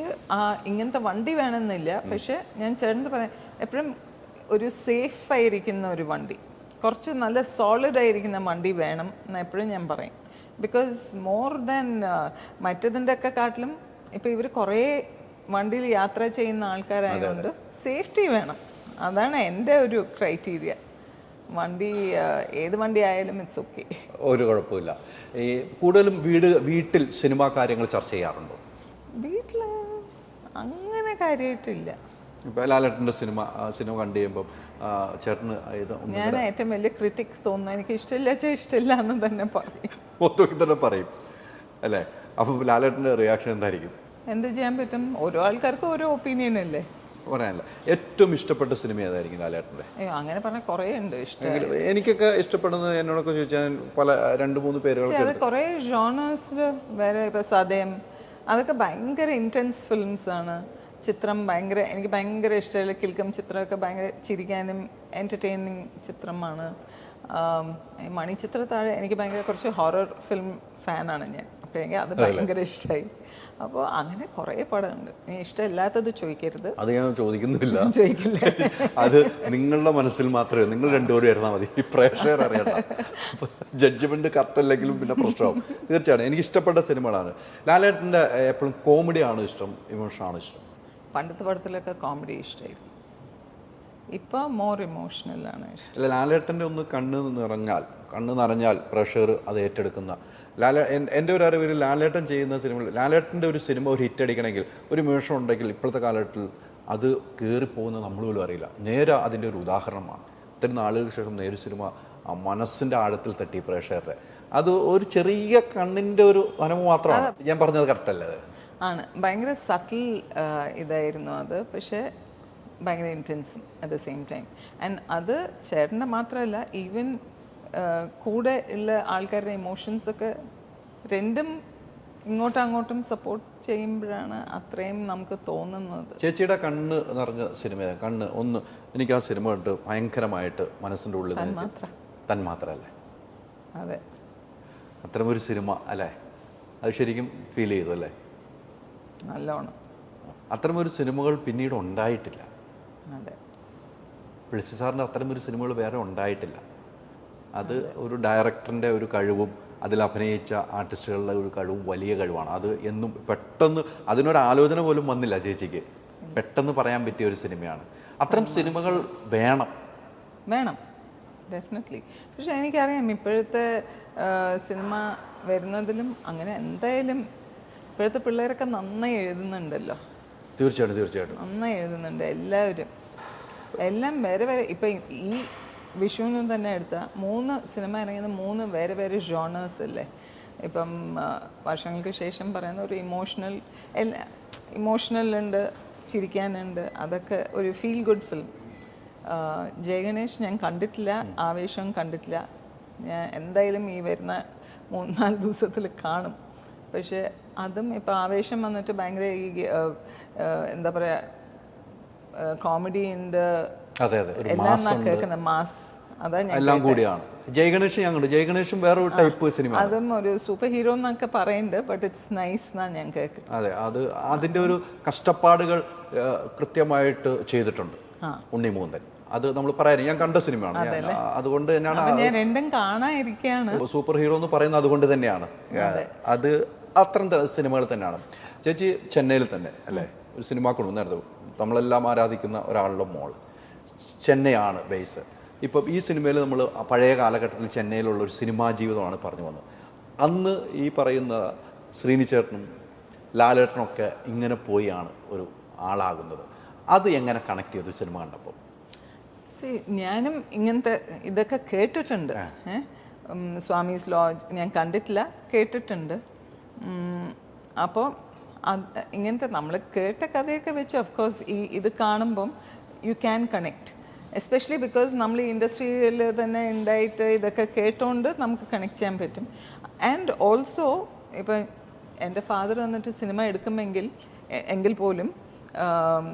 ഇങ്ങനത്തെ വണ്ടി വേണമെന്നില്ല. പക്ഷെ ഞാൻ ചേട്ടൻ പറയാം എപ്പോഴും ഒരു സേഫായിരിക്കുന്ന ഒരു വണ്ടി, കുറച്ച് നല്ല സോളിഡായിരിക്കുന്ന വണ്ടി വേണം എന്ന് എപ്പോഴും ഞാൻ പറയും. ബിക്കോസ് മോർ ദാൻ മറ്റതിൻ്റെ ഒക്കെ കാട്ടിലും ഇപ്പം ഇവർ കുറേ വണ്ടിയിൽ യാത്ര ചെയ്യുന്ന ആൾക്കാരായതുകൊണ്ട് സേഫ്റ്റി വേണം. അതാണ് എൻ്റെ ഒരു ക്രൈറ്റീരിയ. വണ്ടി ഏത് വണ്ടി ആയാലും ഇറ്റ്സ് ഓക്കെ. ഒരു കുഴപ്പമില്ല. ഈ കൂടുതലും വീട്ടിൽ സിനിമാ കാര്യങ്ങൾ ചർച്ച ചെയ്യാറുണ്ടോ? വീട്ടിൽ അങ്ങനെ കാര്യമായിട്ടില്ല. ഇപ്പോൾ ലാലേട്ടൻ്റെ സിനിമ കണ്ടു കഴിയുമ്പം ചേട്ടന് ഇത് ഞാൻ ഏറ്റവും വലിയ ക്രിറ്റിക് തോന്നുന്നു, എനിക്ക് ഇഷ്ടമില്ല എന്ന് തന്നെ പറയും. മൊത്തത്തിൽ തന്നെ പറയും അല്ലേ? അപ്പം ലാലേട്ടൻ്റെ റിയാക്ഷൻ എന്തായിരിക്കും? എന്ത് ചെയ്യാൻ പറ്റും, ഓരോ ആൾക്കാർക്കും ഓരോ ഒപ്പീനിയൻ അല്ലേ. പറയാനില്ല. ഏറ്റവും ഇഷ്ടപ്പെട്ട സിനിമ ഏതായിരിക്കും ലാലേട്ടൻ്റെ? അങ്ങനെ പറഞ്ഞാൽ കുറേ ഉണ്ട് ഇഷ്ടം. എനിക്കൊക്കെ ഇഷ്ടപ്പെടുന്നത് എന്നോടൊക്കെ ചോദിച്ചാൽ പല 2-3 പേരുകൾ. അത് കുറേ ജോണേഴ്സിൽ വേറെ, ഇപ്പം സതയം അതൊക്കെ ഭയങ്കര ഇൻറ്റൻസ് ഫിലിംസ് ആണ്. ചിത്രം എനിക്ക് ഭയങ്കര ഇഷ്ടമുള്ള കിൽക്കം ചിത്രമൊക്കെ ഭയങ്കര ചിരിക്കാനും എൻ്റർടൈനിങ് ചിത്രമാണ്. മണിച്ചിത്ര താഴെ എനിക്ക് ഭയങ്കര കുറച്ച് ഹൊറർ ഫിലിം ഫാനാണ് ഞാൻ. അപ്പോൾ എനിക്ക് അത് ഭയങ്കര ഇഷ്ടമായി. അപ്പോൾ അങ്ങനെ കുറേ പടമുണ്ട്. ഇഷ്ടമില്ലാത്തത് ചോദിക്കരുത്. അത് ഞാൻ ചോദിക്കുന്നില്ല, ചോദിക്കില്ല. അത് നിങ്ങളുടെ മനസ്സിൽ മാത്രമേ, നിങ്ങൾ രണ്ടുപേരും ഇരുന്നാൽ മതി, ഈ പ്രേക്ഷകർ അറിയണ്ട. ജഡ്ജ്മെന്റ് കറക്റ്റ് അല്ലെങ്കിലും പിന്നെ പ്രശ്നമാവും. തീർച്ചയായും എനിക്ക് ഇഷ്ടപ്പെട്ട സിനിമകളാണ്. ലാലേട്ടൻ്റെ എപ്പോഴും കോമഡിയാണോ ഇഷ്ടം, ഇമോഷനാണോ ഇഷ്ടം? പണ്ടത്തെ പടത്തിലൊക്കെ കോമഡി ഇഷ്ടമായിരുന്നു, ഇപ്പോൾ മോർ ഇമോഷണലാണ് ഇഷ്ടം. അല്ല, ലാലേട്ടൻ്റെ ഒന്ന് കണ്ണ് നിറഞ്ഞാൽ പ്രേക്ഷകർ അത് ഏറ്റെടുക്കുന്ന എൻ്റെ ഒരു അറിവിൽ ലാലേട്ടൻ ചെയ്യുന്ന സിനിമകൾ, ലാലേട്ടൻ്റെ ഒരു സിനിമ ഒരു ഹിറ്റ് അടിക്കണമെങ്കിൽ, ഒരു ഇമോഷൻ ഉണ്ടെങ്കിൽ ഇപ്പോഴത്തെ കാലഘട്ടത്തിൽ അത് കയറിപ്പോകുന്നത് നമ്മൾ പോലും അറിയില്ല. നേരെ അതിൻ്റെ ഒരു ഉദാഹരണമാണ്. ഇത്രയും നാളുകൾക്ക് ശേഷം നേരെ സിനിമ ആ മനസ്സിൻ്റെ ആഴത്തിൽ തട്ടി പ്രേക്ഷകരുടെ. അത് ഒരു ചെറിയ കണ്ണിൻ്റെ ഒരു അനുഭവം മാത്രമാണ്. ഞാൻ പറഞ്ഞത് കറക്റ്റല്ലേ? ആണ്, ഭയങ്കര സട്ടിൽ ഇതായിരുന്നു അത്, പക്ഷേ ഭയങ്കര ഇൻറ്റൻസും at the same time. And അത് ചേട്ടൻ്റെ മാത്രമല്ല, ഈവൻ കൂടെ ഉള്ള ആൾക്കാരുടെ ഇമോഷൻസൊക്കെ രണ്ടും ഇങ്ങോട്ടും അങ്ങോട്ടും സപ്പോർട്ട് ചെയ്യുമ്പോഴാണ് അത്രയും നമുക്ക് തോന്നുന്നത്. ചേച്ചിയുടെ കണ്ണ് നിറഞ്ഞ സിനിമ ഒന്ന് എനിക്ക് ആ സിനിമ കണ്ട് ഭയങ്കരമായിട്ട് മനസ്സിൻ്റെ ഉള്ളിൽ തന്മാത്ര അല്ലേ? അതെ, അത്തരമൊരു സിനിമ അല്ലേ? അത് ശരിക്കും ഫീൽ ചെയ്തു അല്ലേ? നല്ലോണം. അത്തരമൊരു സിനിമകൾ പിന്നീട് ഉണ്ടായിട്ടില്ല. അതെ, പിളിച്ചി സാറിൻ്റെ അത്തരമൊരു സിനിമകൾ വേറെ ഉണ്ടായിട്ടില്ല. അത് ഒരു ഡയറക്ടറിൻ്റെ ഒരു കഴിവും അതിൽ അഭിനയിച്ച ആർട്ടിസ്റ്റുകളുടെ ഒരു കഴിവും വലിയ കഴിവാണ്. അത് എന്നും പെട്ടെന്ന് അതിനൊരാലോചന പോലും വന്നില്ല ചേച്ചിക്ക്, പെട്ടെന്ന് പറയാൻ പറ്റിയ ഒരു സിനിമയാണ്. അത്തരം സിനിമകൾ വേണം ഡെഫിനറ്റ്ലി. പക്ഷെ എനിക്കറിയാം ഇപ്പോഴത്തെ സിനിമ വരുന്നതിലും അങ്ങനെ എന്തായാലും ഇപ്പോഴത്തെ പിള്ളേരൊക്കെ നന്നായി എഴുതുന്നുണ്ടല്ലോ. തീർച്ചയായിട്ടും നന്നായി എഴുതുന്നുണ്ട് എല്ലാവരും. എല്ലാം വേറെ ഇപ്പം ഈ വിഷുവിന് തന്നെ എടുത്ത 3 സിനിമ ഇറങ്ങുന്ന 3 വേറെ ജോണേഴ്സ് അല്ലേ. ഇപ്പം വർഷങ്ങൾക്ക് ശേഷം പറയുന്ന ഒരു ഇമോഷണൽ ഉണ്ട്, ചിരിക്കാനുണ്ട്, അതൊക്കെ ഒരു ഫീൽ ഗുഡ് ഫിലിം. ജയഗണേഷ് ഞാൻ കണ്ടിട്ടില്ല, ആവേശം കണ്ടിട്ടില്ല. ഞാൻ എന്തായാലും ഈ വരുന്ന 3-4 ദിവസത്തിൽ കാണും. പക്ഷെ അതും ഇപ്പം ആവേശം വന്നിട്ട് ഭയങ്കര ഈ എന്താ പറയുക, കോമഡി ഉണ്ട്, എല്ലാം കേൾക്കുന്ന മാസ്, അതാ ഞാൻ എല്ലാം കൂടിയാണ്. ജയഗണേഷും വേറെ ഒരു ടൈപ്പ് സിനിമ, അതും ഒരു സൂപ്പർ ഹീറോ എന്നൊക്കെ പറയുന്നുണ്ട്. ബട്ട് ഇറ്റ്സ് നൈസ് എന്നാ ഞാൻ കേൾക്കുന്നത്. അതെ, അത് അതിൻ്റെ ഒരു കഷ്ടപ്പാടുകൾ കൃത്യമായിട്ട് ചെയ്തിട്ടുണ്ട് ഉണ്ണിമൂന്തൻ. അത് നമ്മൾ പറയാൻ ഞാൻ കണ്ട സിനിമയാണ്, അതുകൊണ്ട് തന്നെയാണ് ഞാൻ രണ്ടും കാണാതിരിക്കുകയാണ്. സൂപ്പർ ഹീറോ എന്ന് പറയുന്നത് അതുകൊണ്ട് തന്നെയാണ്. അത് അത്തരം സിനിമകൾ തന്നെയാണ്. ചേച്ചി ചെന്നൈയിൽ തന്നെ അല്ലേ ഒരു സിനിമാ കുടുംബം നേരത്തെ നമ്മളെല്ലാം ആരാധിക്കുന്ന ഒരാളുടെ മോൾ, ചെന്നൈയാണ് ബേസ്. ഇപ്പം ഈ സിനിമയിൽ നമ്മൾ പഴയ കാലഘട്ടത്തിൽ ചെന്നൈയിലുള്ള ഒരു സിനിമാ ജീവിതമാണ് പറഞ്ഞു വന്നത്. അന്ന് ഈ പറയുന്ന ശ്രീനിച്ചേട്ടനും ലാലേട്ടനൊക്കെ ഇങ്ങനെ പോയാണ് ഒരു ആളാകുന്നത്. അത് എങ്ങനെ കണക്ട് ചെയ്തു സിനിമ കണ്ടപ്പോൾ? ഞാനും ഇങ്ങനത്തെ ഇതൊക്കെ കേട്ടിട്ടുണ്ട്. സ്വാമീസ് ലോഡ്ജ് ഞാൻ കണ്ടിട്ടില്ല, കേട്ടിട്ടുണ്ട്. അപ്പോൾ ഇങ്ങനത്തെ നമ്മൾ കേട്ട കഥയൊക്കെ വെച്ച് ഓഫ്കോഴ്സ് ഇത് കാണുമ്പം you can connect, especially because നമ്മൾ ഈ ഇൻഡസ്ട്രിയിൽ തന്നെ ഉണ്ടായിട്ട് ഇതൊക്കെ കേട്ടോണ്ട് നമുക്ക് കണക്ട് ചെയ്യാൻ പറ്റും. ആൻഡ് ഓൾസോ ഇപ്പം എൻ്റെ ഫാദർ വന്നിട്ട് സിനിമ എങ്കിൽ പോലും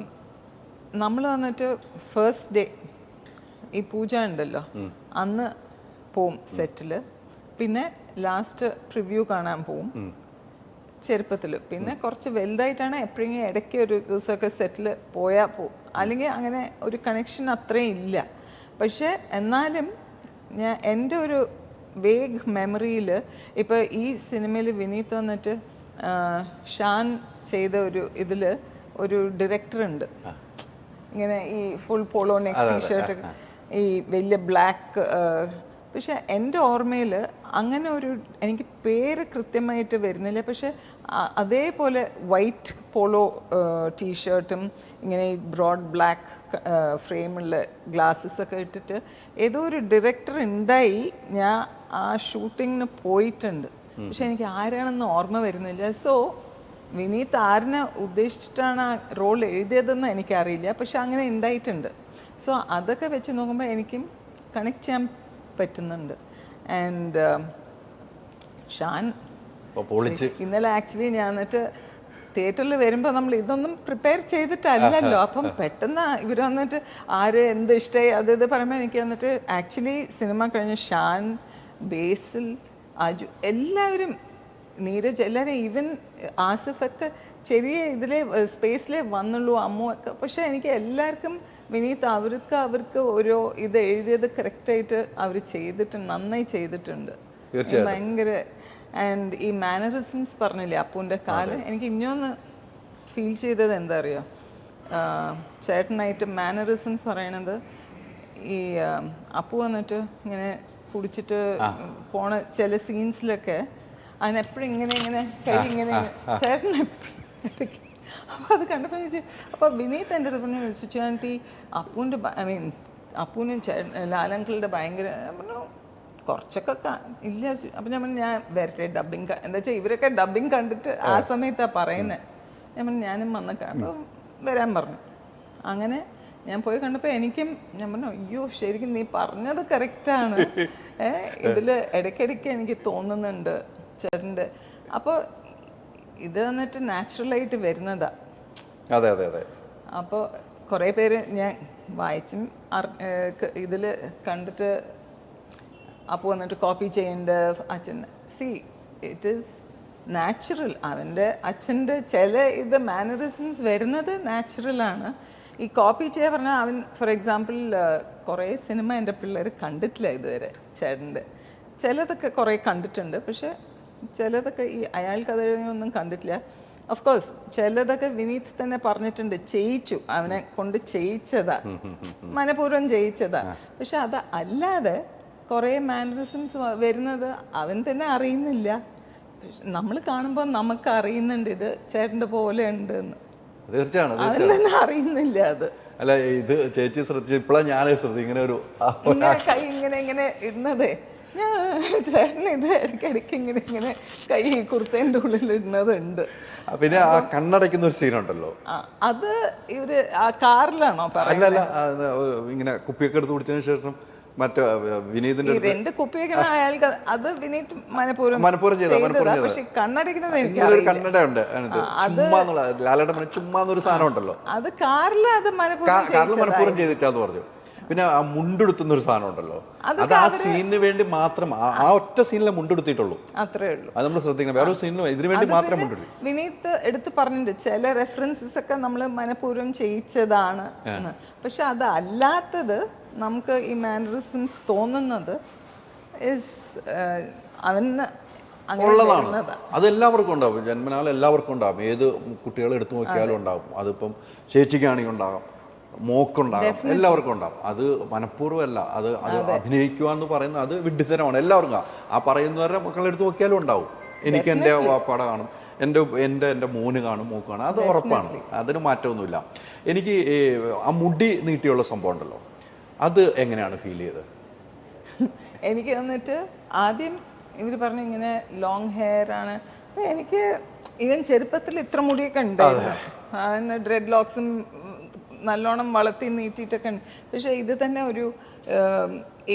നമ്മൾ വന്നിട്ട് ഫസ്റ്റ് ഡേ ഈ പൂജ ഉണ്ടല്ലോ അന്ന് പോവും സെറ്റിൽ, പിന്നെ ലാസ്റ്റ് പ്രിവ്യൂ കാണാൻ പോവും ചെറുപ്പത്തിൽ. പിന്നെ കുറച്ച് വലുതായിട്ടാണ് എപ്പോഴെങ്കിലും ഇടയ്ക്ക് ഒരു ദിവസമൊക്കെ സെറ്റിൽ പോയാൽ പോവും, അല്ലെങ്കിൽ അങ്ങനെ ഒരു കണക്ഷൻ അത്രയും ഇല്ല. പക്ഷേ എന്നാലും എൻ്റെ ഒരു വേഗ് മെമ്മറിയിൽ ഇപ്പോൾ ഈ സിനിമയിൽ വിനീത് വന്നിട്ട് ഷാൻ ചെയ്ത ഇതിൽ ഒരു ഡയറക്ടർ ഉണ്ട്, ഇങ്ങനെ ഈ ഫുൾ പോളോ നെക്ക് ടീഷർട്ട്. ഈ വലിയ ബ്ലാക്ക്. പക്ഷെ എൻ്റെ ഓർമ്മയിൽ അങ്ങനെ എനിക്ക് പേര് കൃത്യമായിട്ട് വരുന്നില്ല. പക്ഷെ അതേപോലെ വൈറ്റ് പോളോ ടീഷർട്ടും ഇങ്ങനെ ഈ ബ്രോഡ് ബ്ലാക്ക് ഫ്രെയിമുള്ള ഗ്ലാസ്സസ് ഒക്കെ ഇട്ടിട്ട് ഏതോ ഒരു ഡയറക്ടർ ഉണ്ടായി. ഞാൻ ആ ഷൂട്ടിങ്ങിന് പോയിട്ടുണ്ട്, പക്ഷെ എനിക്ക് ആരാണെന്ന് ഓർമ്മ വരുന്നില്ല. സോ വിനീത് ആരിനെ ഉദ്ദേശിച്ചിട്ടാണ് ആ റോൾ എഴുതിയതെന്ന് എനിക്കറിയില്ല, പക്ഷെ അങ്ങനെ ഉണ്ടായിട്ടുണ്ട്. സോ അതൊക്കെ വെച്ച് നോക്കുമ്പോൾ എനിക്കും കണക്ട് ചെയ്യാൻ പറ്റുന്നുണ്ട്. ആൻഡ് ഷാൻ ഇന്നലെ ആക്ച്വലി ഞാൻ എന്നിട്ട് തിയേറ്ററിൽ വരുമ്പോൾ നമ്മൾ ഇതൊന്നും പ്രിപ്പയർ ചെയ്തിട്ടല്ലല്ലോ. അപ്പം പെട്ടെന്ന് ഇവർ വന്നിട്ട് ആര് എന്ത് ഇഷ്ടമായി അത് ഇത് പറയുമ്പോൾ എനിക്ക് വന്നിട്ട് ആക്ച്വലി സിനിമ കഴിഞ്ഞ് ഷാൻ, ബേസിൽ, അജു എല്ലാവരും, നീരജ് എല്ലാവരും, ഈവൻ ആസിഫൊക്കെ ചെറിയ ഇതിലെ സ്പേസിലേ വന്നുള്ളൂ, അമ്മു ഒക്കെ. പക്ഷെ എനിക്ക് എല്ലാവർക്കും വിനീത് അവർക്ക് ഓരോ ഇത് എഴുതിയത് കറക്റ്റായിട്ട് അവർ ചെയ്തിട്ടുണ്ട്, നന്നായി ചെയ്തിട്ടുണ്ട്. ഭയങ്കര. ആൻഡ് ഈ മാനറിസംസ് പറഞ്ഞില്ലേ അപ്പൂൻ്റെ കാല്, എനിക്ക് ഇനിയൊന്ന് ഫീൽ ചെയ്തത് എന്താ അറിയോ, ചേട്ടനായിട്ട് മാനറിസംസ് പറയണത് ഈ അപ്പു വന്നിട്ട് ഇങ്ങനെ കുടിച്ചിട്ട് പോണ ചില സീൻസിലൊക്കെ അതിനെപ്പോഴും ഇങ്ങനെ കൈ ഇങ്ങനെ ചേട്ടൻ എപ്പോഴും. അപ്പോൾ അത് കണ്ടപ്പോൾ ചോദിച്ചു. അപ്പോൾ വിനീത് എൻ്റെ അടുത്ത് പറഞ്ഞു, സുചാൻറ്റി അപ്പൂൻ്റെ അപ്പൂനും ലാലങ്കളുടെ ഭയങ്കര പറഞ്ഞു കുറച്ചൊക്കെ ഇല്ല. അപ്പം ഞാൻ പറഞ്ഞു ഞാൻ വരട്ടെ ഡബ്ബിങ്, എന്താ വെച്ചാൽ ഇവരൊക്കെ ഡബ്ബിങ് കണ്ടിട്ട് ആ സമയത്താണ് പറയുന്നത്. ഞാൻ പറഞ്ഞു ഞാനും വന്ന് കാണുമ്പോൾ വരാൻ പറഞ്ഞു. അങ്ങനെ ഞാൻ പോയി കണ്ടപ്പോൾ എനിക്കും ഞാൻ പറഞ്ഞു അയ്യോ ശരിക്കും നീ പറഞ്ഞത് കറക്റ്റാണ്. ഇതിൽ ഇടയ്ക്കിടയ്ക്ക് എനിക്ക് തോന്നുന്നുണ്ട് ചേട്ടൻ്റെ. അപ്പോൾ ഇത് വന്നിട്ട് നാച്ചുറലായിട്ട് വരുന്നതാ. അതെ അതെ അതെ. അപ്പോൾ കുറേ പേര് ഞാൻ വായിച്ചും ഇതിൽ കണ്ടിട്ട് അപ്പോൾ വന്നിട്ട് കോപ്പി ചെയ്യേണ്ട അച്ഛൻ. C it is natural. അവൻ്റെ അച്ഛൻ്റെ ചില ഇത് മാനറിസംസ് വരുന്നത് നാച്ചുറലാണ്. ഈ കോപ്പി ചെയ്യാൻ പറഞ്ഞാൽ അവൻ ഫോർ എക്സാമ്പിൾ കുറേ സിനിമ എൻ്റെ പിള്ളേർ കണ്ടിട്ടില്ല ഇതുവരെ ചേട്ടൻ്റെ. ചിലതൊക്കെ കുറേ കണ്ടിട്ടുണ്ട്, പക്ഷെ ചിലതൊക്കെ ഈ അയാൾക്ക് അതൊന്നും കണ്ടിട്ടില്ല. ഓഫ് കോഴ്സ് ചിലതൊക്കെ വിനീത് തന്നെ പറഞ്ഞിട്ടുണ്ട്, ചെയ്യിച്ചു, അവനെ കൊണ്ട് ചെയ്യിച്ചതാ, മനഃപൂർവ്വം ചെയ്യിച്ചതാ. പക്ഷെ അത് അല്ലാതെ കുറേ മാനറിസംസ് വരുന്നത് അവൻ തന്നെ അറിയുന്നില്ല. നമ്മൾ കാണുമ്പോൾ നമുക്ക് അറിയുന്നുണ്ട് ഇത് ചേട്ടൻ്റെ പോലെ ഉണ്ട് എന്ന്. തീർച്ചയാണ് അവൻ തന്നെ അറിയുന്നില്ല അത്. അല്ല ഇത് ചേച്ചി ശ്രദ്ധിച്ചു, ഇപ്പോഴാണ് ഞാൻ ശ്രദ്ധിച്ചു ഇങ്ങനെ ഒരു കൈ ഇങ്ങനെ ഇടുന്നതേ. ഞാൻ ചേട്ടൻ ഇത് ഇടയ്ക്കിടയ്ക്ക് ഇങ്ങനെ കൈ കുർത്തേൻ്റെ ഉള്ളിൽ ഇടുന്നതുണ്ട്. പിന്നെ ആ കണ്ണടയ്ക്കുന്ന ഒരു സീനുണ്ടല്ലോ, അത് ഇവര് ആ കാറിലാണോ അല്ലല്ല ഇങ്ങനെ കുപ്പിയൊക്കെ എടുത്ത് കുടിച്ചതിന് ശേഷം മറ്റേ വിനീതിന്റെ രണ്ട് കുപ്പിയൊക്കെ അയാൾക്ക് അത് വിനീത് മനഃപൂർവ്വം ചെയ്ത. പക്ഷെ കണ്ണടയ്ക്കുന്നത് ഒരു കണ്ണട ഉണ്ട് ലാലേട്ടൻ ചുമ്മാന്നൊരു സാധനം ഉണ്ടല്ലോ, അത് കാറിൽ അത് മനഃപൂർവ്വം ചെയ്തിട്ടാന്ന് പറഞ്ഞു. പിന്നെ ആ മുണ്ടെടുത്തുന്ന ഒരു സാധനം ഉണ്ടല്ലോ, അത് ആ സീനിന് വേണ്ടി മാത്രം, ആ ഒറ്റ സീനിലെ മുണ്ടെടുത്തിട്ടുള്ളൂ, അത്രേ ഉള്ളൂ. അത് നമ്മൾ ശ്രദ്ധിക്കണം. വേറെ സീനിലും ഇതിനു വേണ്ടി മാത്രം മുണ്ടെടുത്തു. വിനീത് എടുത്ത് പറഞ്ഞിട്ടുണ്ട് ചില റെഫറൻസസ് ഒക്കെ നമ്മൾ മനഃപൂർവ്വം ചെയ്യിച്ചതാണ്. പക്ഷെ അത് അല്ലാത്തത് നമുക്ക് ഈ മാനറിസംസ് തോന്നുന്നത് അവന് ഉള്ളതാണ്. അത് എല്ലാവർക്കും ഉണ്ടാവും, ജന്മനാൽ എല്ലാവർക്കും ഉണ്ടാവും. ഏത് കുട്ടികളെ എടുത്തു നോക്കിയാലും ഉണ്ടാവും. അതിപ്പം ചേച്ചിക്കാണെങ്കിൽ ഉണ്ടാകാം, മോക്കുണ്ടാകാം, എല്ലാവർക്കും ഉണ്ടാവും. അത് മനഃപൂർവ്വമല്ല, അത് അഭിനയിക്കുക എന്ന് പറയുന്നത് അത് വിഡ്ഢിത്തരമാണ്. എല്ലാവർക്കും ആ പറയുന്നവരുടെ മക്കളെടുത്ത് നോക്കിയാലും ഉണ്ടാവും. എനിക്ക് എൻ്റെ പടം കാണും, എൻ്റെ മോന് കാണും, മോക്ക് കാണും, അത് ഉറപ്പാണ്, അതിന് മാറ്റമൊന്നുമില്ല. എനിക്ക് ആ മുടി നീട്ടിയുള്ള സംഭവം ഉണ്ടല്ലോ, അത് എങ്ങനെയാണ് ഫീൽ ചെയ്തത്? എനിക്ക് വന്നിട്ട് ആദ്യം ഇവർ പറഞ്ഞു ഇങ്ങനെ ലോങ് ഹെയർ ആണ്. അപ്പം എനിക്ക് ഈവൻ ചെറുപ്പത്തിൽ ഇത്ര മുടിയൊക്കെ ഉണ്ടായിരുന്നു, അതിന് ഡ്രെഡ് ലോക്സും നല്ലോണം വളർത്തി നീട്ടിയിട്ടൊക്കെ ഉണ്ട്. പക്ഷേ ഇത് തന്നെ ഒരു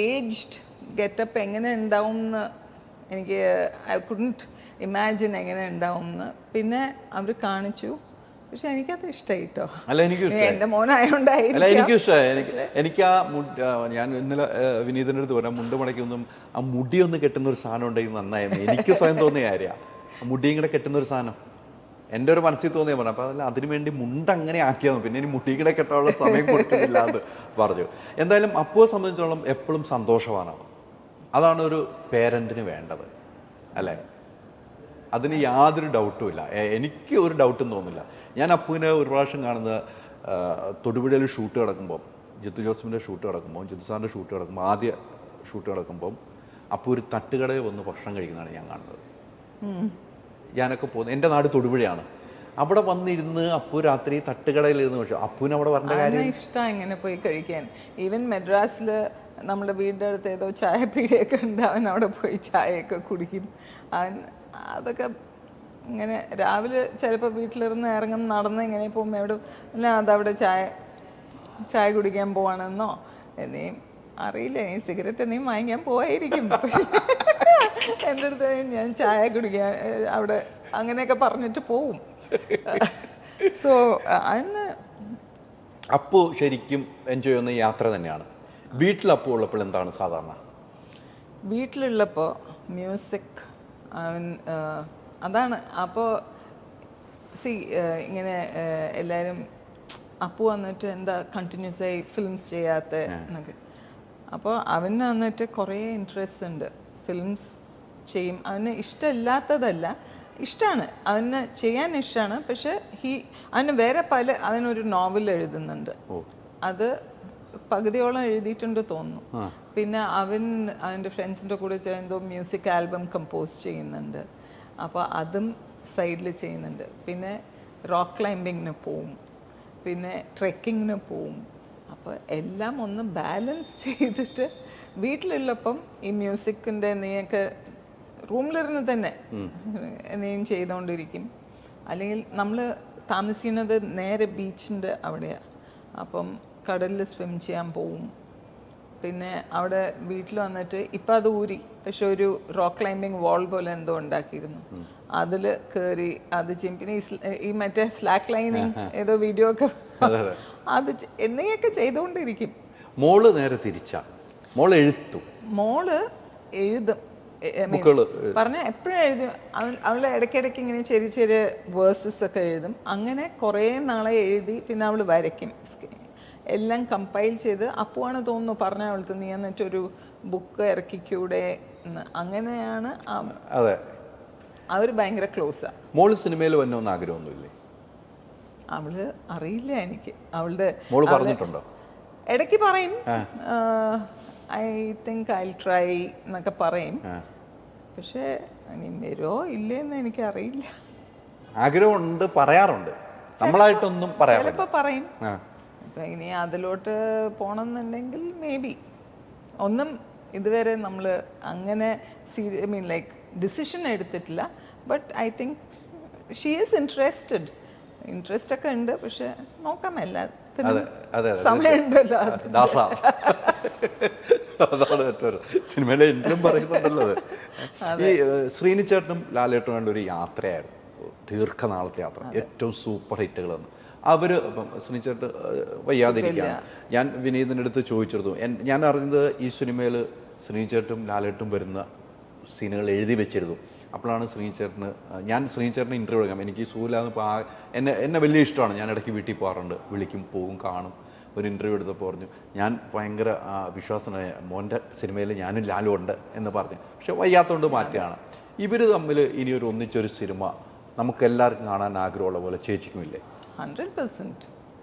ഏജ്ഡ് ഗെറ്റപ്പ് എങ്ങനെ ഉണ്ടാവും എന്ന് എനിക്ക് ഐ കുഡൻറ്റ് ഇമാജിൻ എങ്ങനെ ഉണ്ടാവും എന്ന്. പിന്നെ അവർ കാണിച്ചു, പക്ഷെ എനിക്കത് ഇഷ്ടമായിട്ടോ. അല്ല എനിക്ക് എൻ്റെ മോനായോണ്ടായിരുന്നു. എനിക്കും ഇഷ്ടമായി. എനിക്ക് ആ ഞാൻ ഇന്നലെ വിനീതിൻ്റെ അടുത്ത് പറയാം, മുണ്ട് മടക്കൊന്നും ആ മുടിയൊന്ന് കെട്ടുന്ന ഒരു സാധനം ഉണ്ടെങ്കിൽ നന്നായിരുന്നു. എനിക്ക് സ്വയം തോന്നിയ കാര്യമാണ് മുടിയും കൂടെ കെട്ടുന്ന ഒരു സാധനം. എൻ്റെ ഒരു മനസ്സിൽ തോന്നിയാൽ പറഞ്ഞു. അപ്പോൾ അതല്ല, അതിനുവേണ്ടി മുണ്ട് അങ്ങനെ ആക്കിയാൽ പിന്നെ ഇനി മുടി കൂടെ കെട്ടാനുള്ള സമയം കൊടുക്കുന്നില്ല എന്ന് പറഞ്ഞു. എന്തായാലും അപ്പുവെ സംബന്ധിച്ചോളം എപ്പോഴും സന്തോഷമാണ്. അതാണ് ഒരു പേരൻറ്റിന് വേണ്ടത്, അല്ലേ? അതിന് യാതൊരു ഡൗട്ടും ഇല്ല. എനിക്ക് ഒരു ഡൗട്ടും തോന്നില്ല. ഞാൻ അപ്പുവിനെ ഒരു പ്രാവശ്യം കാണുന്നത് തൊടുപുഴയിൽ ഷൂട്ട് കിടക്കുമ്പോൾ ജിത്തു ജോസഫിൻ്റെ ഷൂട്ട് കിടക്കുമ്പോൾ, ജിത്തു സാറിൻ്റെ ഷൂട്ട് കിടക്കുമ്പോൾ, ആദ്യ ഷൂട്ട് കിടക്കുമ്പം അപ്പോൾ ഒരു തട്ടുകടയിൽ വന്ന് ഭക്ഷണം കഴിക്കുന്നതാണ് ഞാൻ കാണുന്നത്. ഞാനൊക്കെ പോകുന്നത്, എൻ്റെ നാട് തൊടുപുഴയാണ്, അവിടെ വന്നിരുന്ന് അപ്പു രാത്രി തട്ടുകടയിലിരുന്ന്. പക്ഷേ അപ്പുവിന് അവിടെ വരേണ്ട കാര്യം ഇഷ്ടമാണ് ഇങ്ങനെ പോയി കഴിക്കാൻ. ഈവൻ മെഡ്രാസിൽ നമ്മുടെ വീടിൻ്റെ അടുത്ത് ഏതോ ചായപ്പീടിയൊക്കെ ഉണ്ട്, അവൻ അവിടെ പോയി ചായയൊക്കെ കുടിക്കും. അതൊക്കെ ഇങ്ങനെ രാവിലെ ചിലപ്പോൾ വീട്ടിലിരുന്ന് ഇറങ്ങുന്ന നടന്ന് ഇങ്ങനെ പോകുമ്പോൾ എവിടെ അല്ല അതവിടെ ചായ കുടിക്കാൻ പോവാണെന്നോ എന്നെയും അറിയില്ല, നീ സിഗരറ്റ് എന്തെങ്കിലും വാങ്ങിക്കാൻ പോവായിരിക്കും. എൻ്റെ അടുത്ത് ഞാൻ ചായ കുടിക്കാൻ അവിടെ അങ്ങനെയൊക്കെ പറഞ്ഞിട്ട് പോവും. സോ അതിന് അപ്പു ശരിക്കും എൻജോയ് ചെയ്യുന്ന യാത്ര തന്നെയാണ്. വീട്ടിൽ അപ്പു ഉള്ളപ്പോൾ എന്താണ് സാധാരണ? വീട്ടിലുള്ളപ്പോൾ മ്യൂസിക് അതാണ്. അപ്പോൾ ഇങ്ങനെ എല്ലാവരും അപ്പു വന്നിട്ട് എന്താ കണ്ടിന്യൂസ് ആയി ഫിലിംസ് ചെയ്യാത്ത എന്നൊക്കെ. അപ്പോൾ അവന് വന്നിട്ട് കുറേ ഇൻട്രസ്റ്റ് ഉണ്ട്, ഫിലിംസ് ചെയ്യും. അവന് ഇഷ്ടമില്ലാത്തതല്ല, ഇഷ്ടമാണ്, അവന് ചെയ്യാൻ ഇഷ്ടമാണ്. പക്ഷെ അവന് വേറെ അവനൊരു നോവൽ എഴുതുന്നുണ്ട്, അത് പകുതിയോളം എഴുതിയിട്ടുണ്ട് തോന്നുന്നു. പിന്നെ അവൻ്റെ ഫ്രണ്ട്സിൻ്റെ കൂടെ എന്തോ മ്യൂസിക് ആൽബം കമ്പോസ് ചെയ്യുന്നുണ്ട്, അപ്പോൾ അതും സൈഡിൽ ചെയ്യുന്നുണ്ട്. പിന്നെ റോക്ക് ക്ലൈമ്പിങ്ങിന് പോവും, പിന്നെ ട്രെക്കിങ്ങിന് പോവും. അപ്പോൾ എല്ലാം ഒന്ന് ബാലൻസ് ചെയ്തിട്ട് വീട്ടിലുള്ളപ്പം ഈ മ്യൂസിക്കിൻ്റെ നീയൊക്കെ റൂമിലിരുന്ന് തന്നെ എന്തെങ്കിലും ചെയ്തുകൊണ്ടിരിക്കും. അല്ലെങ്കിൽ നമ്മൾ താമസിക്കുന്നത് നേരെ ബീച്ചിൻ്റെ അവിടെയാണ്, അപ്പം കടലിൽ സ്വിം ചെയ്യാൻ പോവും. പിന്നെ അവിടെ വീട്ടിൽ വന്നിട്ട് ഇപ്പം അത് ഊരി, പക്ഷെ ഒരു റോക്ക് ക്ലൈമ്പിങ് വാൾ പോലെ എന്തോ ഉണ്ടാക്കിയിരുന്നു, അതിൽ കയറി അത് ചെയ്യും. പിന്നെ ഈ മറ്റേ സ്ലാക്ക് ലൈനിങ് ഏതോ വീഡിയോ ഒക്കെ അത് എന്തെങ്കിലുമൊക്കെ ചെയ്തുകൊണ്ടിരിക്കും. മോള് നേരെ തിരിച്ചാ, മോള് എഴുതും പറഞ്ഞ എപ്പോഴും എഴുതും. അവള് ഇടയ്ക്കിടയ്ക്ക് ഇങ്ങനെ ചെറിയ ചെറിയ വേഴ്സസ് ഒക്കെ എഴുതും. അങ്ങനെ കുറേ നാളെ എഴുതി പിന്നെ അവൾ വരയ്ക്കും, എല്ലാം കമ്പൈൽ ചെയ്ത്. അപ്പുവാണ് തോന്നുന്നു പറഞ്ഞ അവൾക്ക്, നീ എന്നിട്ടൊരു ബുക്ക് ഇറക്കിക്കൂടെ എന്ന്. അങ്ങനെയാണ് അവർ ഭയങ്കര ക്ലോസാ. മോള് സിനിമയിൽ വന്നോന്ന് ആഗ്രഹമൊന്നുമില്ലേ? അവള് അറിയില്ല എനിക്ക്, അവളുടെ പറഞ്ഞിട്ടുണ്ടോ? ഇടയ്ക്ക് പറയും ഐ തിങ്ക് ഐ ട്രൈ എന്നൊക്കെ പറയും. പക്ഷേ ഇനി വരുമോ ഇല്ലേന്ന് എനിക്ക് അറിയില്ല. ആഗ്രഹമുണ്ട്, പറയാറുണ്ട്, നമ്മളായിട്ടൊന്നും പറയാം. ചിലപ്പോൾ പറയും. അപ്പം ഇനി അതിലോട്ട് പോകണമെന്നുണ്ടെങ്കിൽ മേ ബി. ഒന്നും ഇതുവരെ നമ്മൾ അങ്ങനെ ലൈക്ക് ഡിസിഷൻ എടുത്തിട്ടില്ല. But I think she is interest ഒക്കെ ഉണ്ട്. പക്ഷെ നോക്കാം, എല്ലാത്തിനും സമയമുണ്ടല്ലോ. അതാണ് ഏറ്റവും സിനിമയിലെ എന്തും പറയുന്നുണ്ടല്ലോ. ഈ ശ്രീനി ചേട്ടനും ലാലേട്ടനും വേണ്ട ഒരു യാത്രയായിരുന്നു, ദീർഘനാളത്തെ യാത്ര, ഏറ്റവും സൂപ്പർ ഹിറ്റുകൾ വന്നു. അവര് ശ്രീനിച്ചേട്ട് വയ്യാതിരിക്കുകയാണ്. ഞാൻ വിനീതിൻ്റെ അടുത്ത് ചോദിച്ചിരുന്നു, ഞാൻ അറിഞ്ഞത് ഈ സിനിമയിൽ ശ്രീനിച്ചേട്ടും ലാലേട്ടും വരുന്ന സീനുകൾ എഴുതി വെച്ചിരുന്നു. അപ്പോഴാണ് ശ്രീനിച്ചേട്ടന് ഇൻ്റർവ്യൂ എടുക്കാം. എനിക്ക് സൂലാന്ന് എന്നെ വലിയ ഇഷ്ടമാണ്, ഞാൻ ഇടയ്ക്ക് വീട്ടിൽ പോകാറുണ്ട്, വിളിക്കും, പോവും, കാണും. ഒരു ഇൻ്റർവ്യൂ എടുത്തപ്പോൾ പറഞ്ഞു, ഞാൻ ഭയങ്കര വിശ്വാസമായ മോൻ്റെ സിനിമയിൽ ഞാനും ലാലും ഉണ്ട് എന്ന് പറഞ്ഞു. പക്ഷെ വയ്യാത്തതുകൊണ്ട് മാറ്റുകയാണ്. ഇവർ തമ്മിൽ ഇനി ഒന്നിച്ചൊരു സിനിമ നമുക്കെല്ലാവർക്കും കാണാൻ ആഗ്രഹമുള്ള പോലെ ചേച്ചിക്കുമില്ലേ? 100%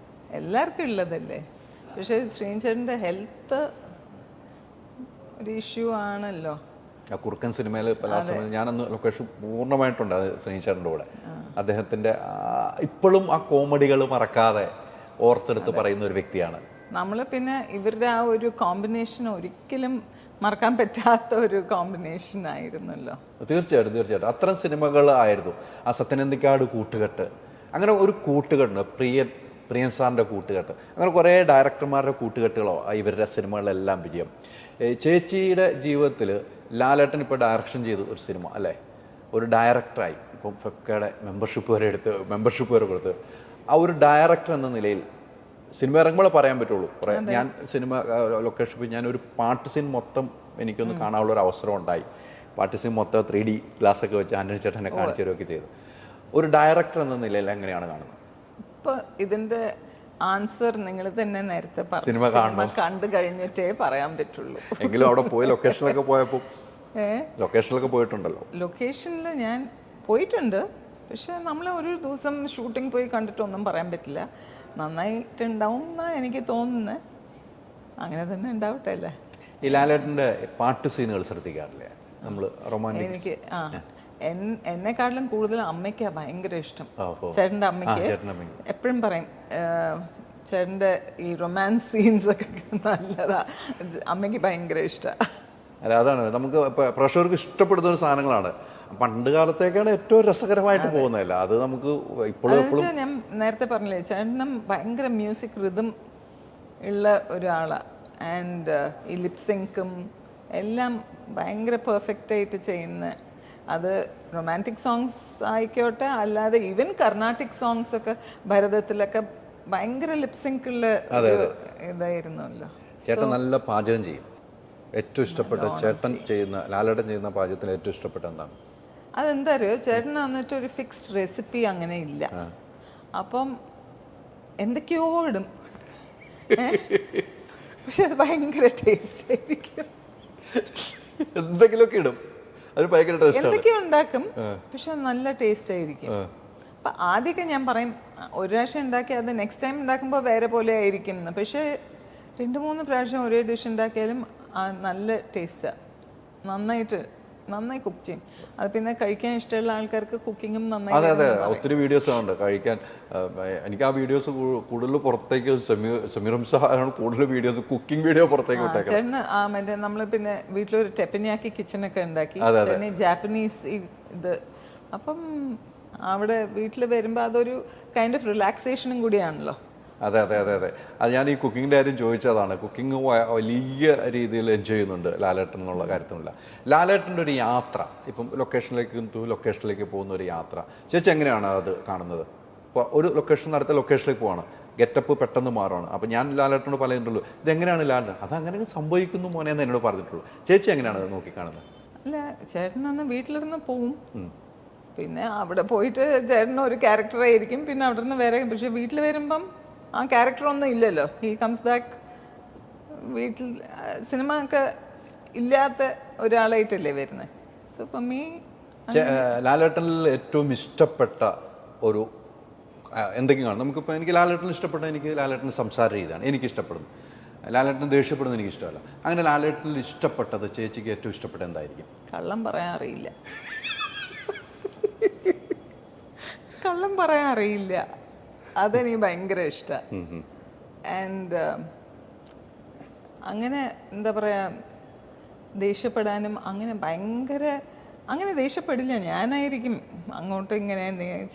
എല്ലാവർക്കും ഉള്ളതല്ലേ. പക്ഷേ ശ്രീനിച്ചേട്ടൻ്റെ ഹെൽത്ത് ഒരു ഇഷ്യൂ ആണല്ലോ. ആ കുറുക്കൻ സിനിമയിൽ ഞാനന്ന് ലൊക്കേഷൻ പൂർണ്ണമായിട്ടുണ്ട് അത് ശ്രീനിച്ചേട്ടൻ്റെ കൂടെ. അദ്ദേഹത്തിൻ്റെ ഇപ്പോഴും ആ കോമഡികൾ മറക്കാതെ ഓർത്തെടുത്ത് പറയുന്ന ഒരു വ്യക്തിയാണ്. നമ്മൾ പിന്നെ ഇവരുടെ ആ ഒരു കോമ്പിനേഷൻ ഒരിക്കലും മറക്കാൻ പറ്റാത്ത ഒരു കോമ്പിനേഷൻ ആയിരുന്നല്ലോ. തീർച്ചയായിട്ടും അത്തരം സിനിമകളായിരുന്നു. ആ സത്യനന്ദിക്കാട് കൂട്ടുകെട്ട്, അങ്ങനെ ഒരു കൂട്ടുകെട്ടുണ്ട്, പ്രിയൻ സാറിൻ്റെ കൂട്ടുകെട്ട്, അങ്ങനെ കുറേ ഡയറക്ടർമാരുടെ കൂട്ടുകെട്ടുകളോ ഇവരുടെ സിനിമകളിലെല്ലാം വിജയം. ചേച്ചിയുടെ ജീവിതത്തിൽ ലാലേട്ടൻ ഇപ്പോൾ ഡയറക്ഷൻ ചെയ്തു ഒരു സിനിമ അല്ലേ, ഒരു ഡയറക്ടറായി, ഇപ്പം ഫെഫ്കയുടെ മെമ്പർഷിപ്പ് വരെ കൊടുത്ത് ആ ഒരു ഡയറക്ടർ എന്ന നിലയിൽ സിനിമ ഇറങ്ങുമ്പോൾ പറയാൻ പറ്റുള്ളൂ. ഞാൻ സിനിമ ലൊക്കേഷൻ ഞാനൊരു പാട്ട് സീൻ മൊത്തം എനിക്കൊന്ന് കാണാനുള്ള ഒരു അവസരം ഉണ്ടായി. പാട്ട് സീൻ മൊത്തം 3D ഗ്ലാസ്സൊക്കെ വെച്ച് ആൻ്റണി ചേട്ടനെ കാണിച്ചു തരുമൊക്കെ ചെയ്തു. ഒരു ഡയറക്ടർ എന്ന നിലയിൽ എങ്ങനെയാണ് കാണുന്നത്? ഇപ്പോൾ ഇതിൻ്റെ ആൻസർ നിങ്ങൾ തന്നെ നേരത്തെ സിനിമ കണ്ടു കഴിഞ്ഞിട്ടേ പറയാൻ പറ്റുള്ളൂ. എങ്കിലും അവിടെ പോയി ലൊക്കേഷനിലൊക്കെ പോയിട്ടുണ്ടല്ലോ. ലൊക്കേഷനിൽ ഞാൻ പോയിട്ടുണ്ട്, പക്ഷെ നമ്മൾ ഒരു ദിവസം ഷൂട്ടിംഗ് പോയി കണ്ടിട്ടൊന്നും പറയാൻ പറ്റില്ല. നന്നായിട്ടുണ്ടാവും എന്നാണ് എനിക്ക് തോന്നുന്നത്. അങ്ങനെ തന്നെ ഉണ്ടാവട്ടെ അല്ലേ. ഈ ലാലേട്ടൻ്റെ പാട്ട് സീനുകൾ ശ്രദ്ധിക്കാറില്ലേ നമ്മൾ റൊമാൻറ്റിക്? എനിക്ക് എന്നെക്കാട്ടിലും കൂടുതൽ അമ്മയ്ക്കാ ഭയങ്കര ഇഷ്ടം. ഓഹോ. ചേട്ടൻ്റെ അമ്മയ്ക്ക് എപ്പോഴും പറയും ചേട്ടൻ്റെ ഈ റൊമാൻസ് സീൻസ് ഒക്കെ നല്ലതാ, അമ്മയ്ക്ക് ഭയങ്കര ഇഷ്ടമാണ്. അല്ല, അതാണ് നമുക്ക് പ്രേക്ഷകർക്ക് ഇഷ്ടപ്പെടുന്ന ഒരു സാധനങ്ങളാണ്. പണ്ട് കാലത്തേക്കാണ് ഏറ്റവും രസകരമായിട്ട് പോകുന്നതല്ല, അത് നമുക്ക് ഇപ്പോഴും എപ്പോഴും. ഞാൻ നേരത്തെ പറഞ്ഞില്ലേ, ചേട്ടനും ഭയങ്കര മ്യൂസിക് റിതം ഉള്ള ഒരാളാണ്. ആൻഡ് ഈ ലിപ്സിങ്കും എല്ലാം ഭയങ്കര പെർഫെക്റ്റ് ആയിട്ട് ചെയ്യുന്ന, അത് റൊമാൻറ്റിക് സോങ്സ് ആയിക്കോട്ടെ, അല്ലാതെ ഈവൻ കർണാട്ടിക് സോങ്സ് ഒക്കെ ഭരതത്തിലൊക്കെ ഭയങ്കര ലിപ്സിങ്ക് ഉള്ള ഇതായിരുന്നല്ലോ. ചേട്ടൻ നല്ല പാചകം ചെയ്യും. ഏറ്റവും ഇഷ്ടപ്പെട്ട ചേട്ടൻ ചെയ്യുന്ന, ലാലേട്ടൻ ചെയ്യുന്ന പാചകത്തിൽ ഏറ്റവും ഇഷ്ടപ്പെട്ട എന്താണ്? അതെന്താ അറിയോ, ചേട്ടന് വന്നിട്ട് ഒരു ഫിക്സ്ഡ് റെസിപ്പി അങ്ങനെ ഇല്ല. അപ്പം എന്തൊക്കെയോ ഇടും, പക്ഷെ അത് ഭയങ്കര ടേസ്റ്റ് ആയിരിക്കും. എന്തെങ്കിലുമൊക്കെ ഇടും, അത് ഭയങ്കര ടേസ്റ്റ്. എന്തൊക്കെയോ ഉണ്ടാക്കും, പക്ഷെ നല്ല ടേസ്റ്റ് ആയിരിക്കും. അപ്പൊ ആദ്യമൊക്കെ ഞാൻ പറയും ഒരു പ്രാവശ്യം ഉണ്ടാക്കി അത് നെക്സ്റ്റ് ടൈം ഉണ്ടാക്കുമ്പോൾ വേറെ പോലെ ആയിരിക്കും എന്ന്. പക്ഷെ 2-3 പ്രാവശ്യം ഒരേ ഡിഷ് ഉണ്ടാക്കിയാലും നല്ല ടേസ്റ്റാണ്. നന്നായി കുക്ക് ചെയ്യും. അത് പിന്നെ കഴിക്കാൻ ഇഷ്ടമുള്ള ആൾക്കാർക്ക് കുക്കിങ്ങും നന്നായി. അതെ, ഒത്തിരി വീഡിയോസ് ഉണ്ട് കഴിക്കാൻ. എനിക്ക് ആ വീഡിയോസ് കൂടുതൽ പുറത്തേക്ക് സമീറും സഹായാണ് കൂടുതൽ വീഡിയോസ്, കുക്കിംഗ് വീഡിയോ പുറത്തേക്ക് വിട്ടേക്കാം. ചേട്ടന് മറ്റേ നമ്മൾ പിന്നെ വീട്ടിലൊരു ടെപ്പനിയാക്കി കിച്ചണൊക്കെ ഉണ്ടാക്കി, ജാപ്പനീസ് ഇത്. അപ്പം അവിടെ വീട്ടിൽ വരുമ്പോൾ അതൊരു കൈൻഡ് ഓഫ് റിലാക്സേഷനും കൂടിയാണല്ലോ. അതെ, അത് ഞാൻ ഈ കുക്കിങ്ങിൻ്റെ കാര്യം ചോദിച്ചതാണ്. കുക്കിംഗ് വലിയ രീതിയിൽ എൻജോയ് ചെയ്യുന്നുണ്ട് ലാലേട്ടൻ എന്നുള്ള കാര്യത്തിനില്ല. ലാലേട്ടൻ്റെ ഒരു യാത്ര, ഇപ്പം ലൊക്കേഷനിലേക്ക് പോകുന്ന ഒരു യാത്ര, ചേച്ചി എങ്ങനെയാണ് അത് കാണുന്നത്? ഇപ്പോൾ ഒരു ലൊക്കേഷൻ അടുത്ത ലൊക്കേഷനിലേക്ക് പോവാണ്, ഗെറ്റപ്പ് പെട്ടെന്ന് മാറുകയാണ്. അപ്പം ഞാൻ ലാലേട്ടനോട് പറയുന്നുള്ളൂ, ഇതെങ്ങനെയാണ് ലാലേട്ടൻ, അതങ്ങനെ സംഭവിക്കുന്നു മോനെ എന്ന് എന്നോട് പറഞ്ഞിട്ടുള്ളൂ. ചേച്ചി എങ്ങനെയാണ് അത് നോക്കിക്കാണുന്നത്? അല്ല, ചേട്ടനന്ന് വീട്ടിലിരുന്ന് പോവും, പിന്നെ അവിടെ പോയിട്ട് ചേട്ടൻ ഒരു ക്യാരക്ടറായിരിക്കും, പിന്നെ അവിടെ നിന്ന് വേറെ. പക്ഷെ വീട്ടിൽ വരുമ്പം ആ ക്യാരക്ടറൊന്നും ഇല്ലല്ലോ. ഹി കംസ് ബാക്ക്, വീട്ടിൽ സിനിമ ഒക്കെ ഇല്ലാത്ത ഒരാളായിട്ടല്ലേ വരുന്നത്. സോ ഇപ്പം ലാലേട്ടനിൽ ഏറ്റവും ഇഷ്ടപ്പെട്ട ഒരു എന്തെങ്കിലും കാണും നമുക്കിപ്പോൾ? എനിക്ക് ലാലേട്ടനിൽ ഇഷ്ടപ്പെട്ട, എനിക്ക് ലാലേട്ടൻ്റെ സംസാര രീതിയാണ് എനിക്ക് ഇഷ്ടപ്പെടുന്നത്. ലാലേട്ടൻ ദേഷ്യപ്പെടുന്നത് എനിക്ക് ഇഷ്ടമല്ല. അങ്ങനെ ലാലേട്ടനിൽ ഇഷ്ടപ്പെട്ടത് ചേച്ചിക്ക് ഏറ്റവും ഇഷ്ടപ്പെട്ട എന്തായിരിക്കും? കള്ളം പറയാൻ അറിയില്ല. കള്ളം പറയാൻ അറിയില്ല, അതെനിക്ക് ഭയങ്കര ഇഷ്ടമാണ്. ആൻഡ് അങ്ങനെ എന്താ പറയുക, ദേഷ്യപ്പെടാനും അങ്ങനെ ദേഷ്യപ്പെടില്ല. ഞാനായിരിക്കും അങ്ങോട്ട് ഇങ്ങനെ,